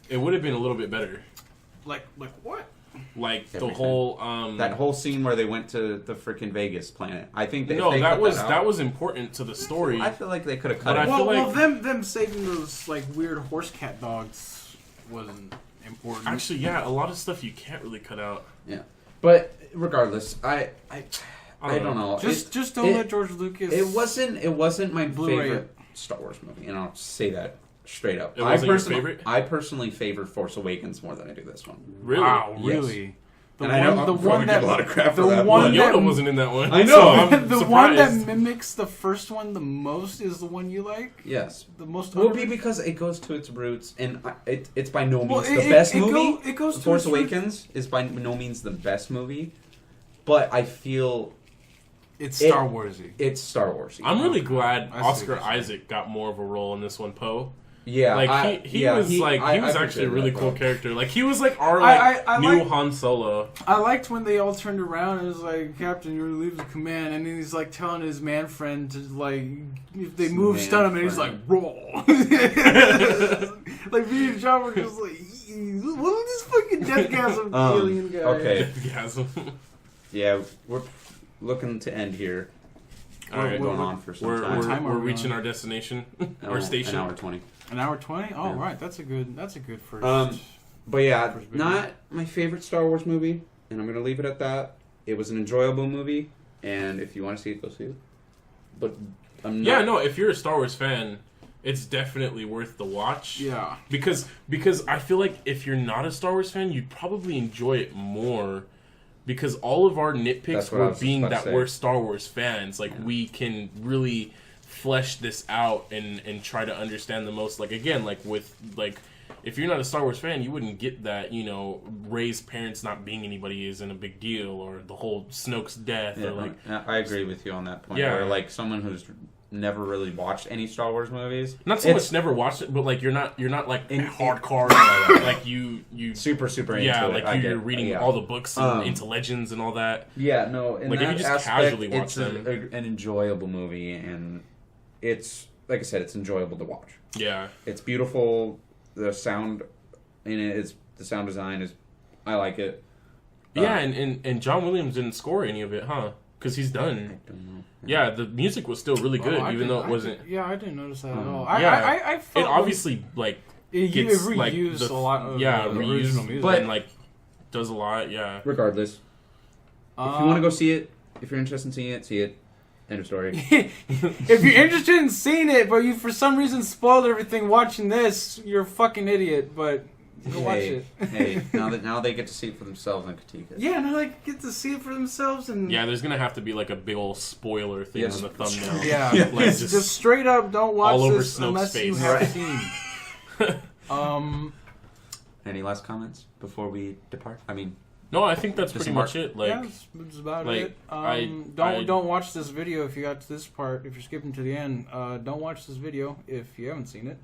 it would have been a little bit better. Like what? Like Everything. the whole that whole scene where they went to the freaking Vegas planet. I think that was important to the story. I feel like they could have cut it. Well, them saving those like weird horse cat dogs wasn't important. Actually, yeah, a lot of stuff you can't really cut out. Yeah, but regardless, I don't know. Just don't let George Lucas. It wasn't my Blu-ray favorite Star Wars movie, and I'll say that straight up. It wasn't your favorite? I personally favor Force Awakens more than I do this one. Really? Wow, Yes. really? And I know I'm probably getting a lot of crap for that. Yoda wasn't in that one. I know. So I'm the surprised. one that mimics the first one the most is the one you like. Yes. The most. Will be because it goes to its roots, and it's by no means Well, the best movie. It goes to Force its roots. Awakens is by no means the best movie, but I feel It's Star Warsy. it's Star Wars. I'm really glad I see Oscar what you're saying. Isaac got more of a role in this one, Poe. Yeah, Like he was actually a really cool character. Like he was like our I new like- Han Solo. I liked when they all turned around and was like, "Captain, you're relieved of command," and then he's like telling his man friend to like, if they move, stun him, and he's like, "Roll." Like me and John were just like, "What is this fucking deathgasm alien guy?" Okay. Gasm. Yeah, we're looking to end here. All right, going on for some time. We're reaching our destination, our station. An hour 20. An hour 20? Oh, Yeah. right. That's a good first. But yeah, First big not my favorite Star Wars movie, and I'm gonna leave it at that. It was an enjoyable movie, and if you want to see it, go see it. But I'm not. Yeah, no. If you're a Star Wars fan, it's definitely worth the watch. Yeah. Because I feel like if you're not a Star Wars fan, you'd probably enjoy it more. Because all of our nitpicks were being that we're Star Wars fans. Like, we can really flesh this out and try to understand the most. Like, again, like, with, like, if you're not a Star Wars fan, you wouldn't get that, Rey's parents not being anybody isn't a big deal, or the whole Snoke's death, or like... I agree with you on that point. Yeah. Where, like, someone who's never really watched any Star Wars movies... Not so much never watched it, but, like, you're not like, hardcore, like, you... Super into it. Yeah, like, you're reading all the books and into Legends and all that. Yeah, no, in like, that if you just aspect, casually watch it's them... an enjoyable movie, and it's, like I said, it's enjoyable to watch. Yeah. It's beautiful. The sound in it is... The sound design is... I like it. Yeah, and John Williams didn't score any of it, huh? Because he's done. I don't know. Yeah, the music was still really good, even though it wasn't... I didn't notice that at all. Yeah, I felt it obviously, like... It gets, reused like, a lot of reused, original music. but, and, like, does a lot, yeah. Regardless. If you want to go see it, if you're interested in seeing it, see it. End of story. If you're interested in seeing it, but you for some reason spoiled everything watching this, you're a fucking idiot, but go watch it. Hey, now they get to see it for themselves and critique it. Yeah, now they get to see it for themselves. And Yeah, there's gonna have to be, like, a big old spoiler thing on the thumbnail. Yeah, like, just straight up don't watch all over this Snoke's unless face. you have Right. seen. Any last comments before we depart? I mean... No, I think that's pretty much it. Like, yeah, that's about like, it. Don't watch this video if you got to this part. If you're skipping to the end, don't watch this video if you haven't seen it.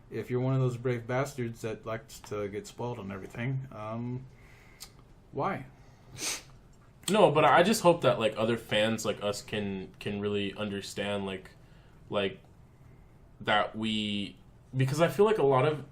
If you're one of those brave bastards that likes to get spoiled on everything, why? No, but I just hope that, like, other fans like us can really understand, like that we, because I feel like a lot of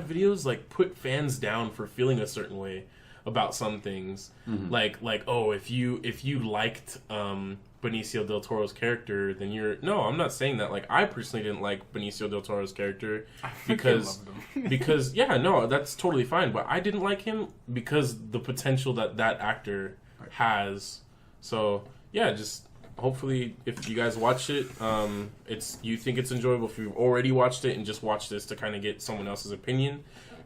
videos, like, put fans down for feeling a certain way about some things. Mm-hmm. Like oh, if you liked Benicio del Toro's character, then you're... No, I'm not saying that. Like, I personally didn't like Benicio del Toro's character because because yeah, no, that's totally fine, but I didn't like him because the potential that actor has. So, yeah, just hopefully if you guys watch it, you think it's enjoyable. If you've already watched it and just watched this to kind of get someone else's opinion,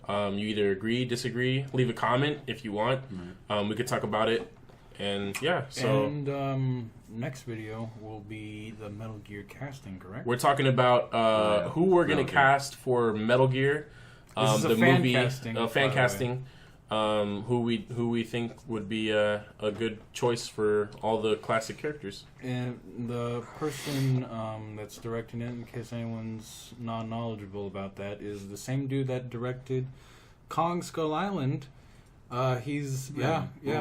you either agree, disagree, leave a comment if you want. We could talk about it. And yeah, so... And next video will be the Metal Gear casting, correct? We're talking about who we're going to cast for Metal Gear. This is the fan movie, casting. Fan casting. Who we think would be a good choice for all the classic characters. And the person that's directing it, in case anyone's not knowledgeable about that, is the same dude that directed Kong Skull Island. He's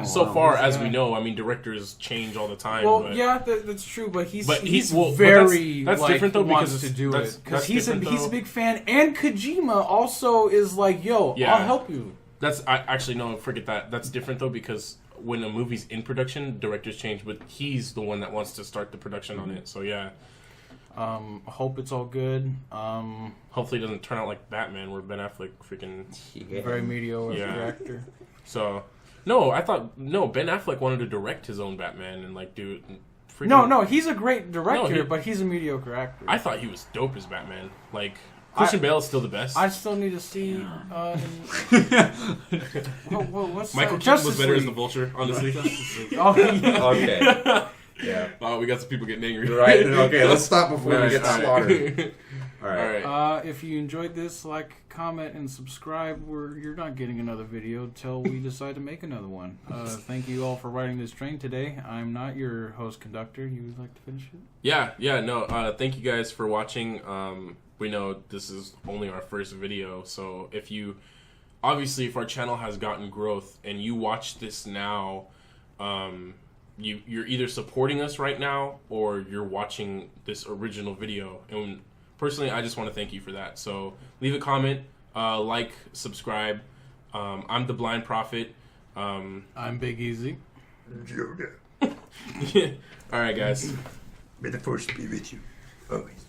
So far as we know, I mean, directors change all the time. Well, but, yeah, that's true, but he's that's different though because wants to do it because he's a big fan, and Kojima also is like, yo, I'll help you. Forget that. That's different though because when a movie's in production, directors change, but he's the one that wants to start the production on it. So yeah. Hope it's all good. Hopefully it doesn't turn out like Batman, where Ben Affleck freaking very mediocre actor. So, Ben Affleck wanted to direct his own Batman and like do freaking... No, he's a great director, but he's a mediocre actor. I thought he was dope as Batman. Like, Christian Bale is still the best. I still need to see... what's Michael Keaton was better as the Vulture, honestly. Okay. Yeah. Oh, we got some people getting angry. Right. Okay, let's stop before we get slaughtered. All right. If you enjoyed this, like, comment, and subscribe. You're not getting another video until we decide to make another one. Thank you all for riding this train today. I'm not your host conductor. You would like to finish it? Yeah. Thank you guys for watching. We know this is only our first video, so if our channel has gotten growth and you watch this now, you're either supporting us right now or you're watching this original video. And personally, I just want to thank you for that. So leave a comment, like, subscribe. I'm the Blind Prophet. I'm Big Easy. Yoda. All right, guys. May the force be with you always.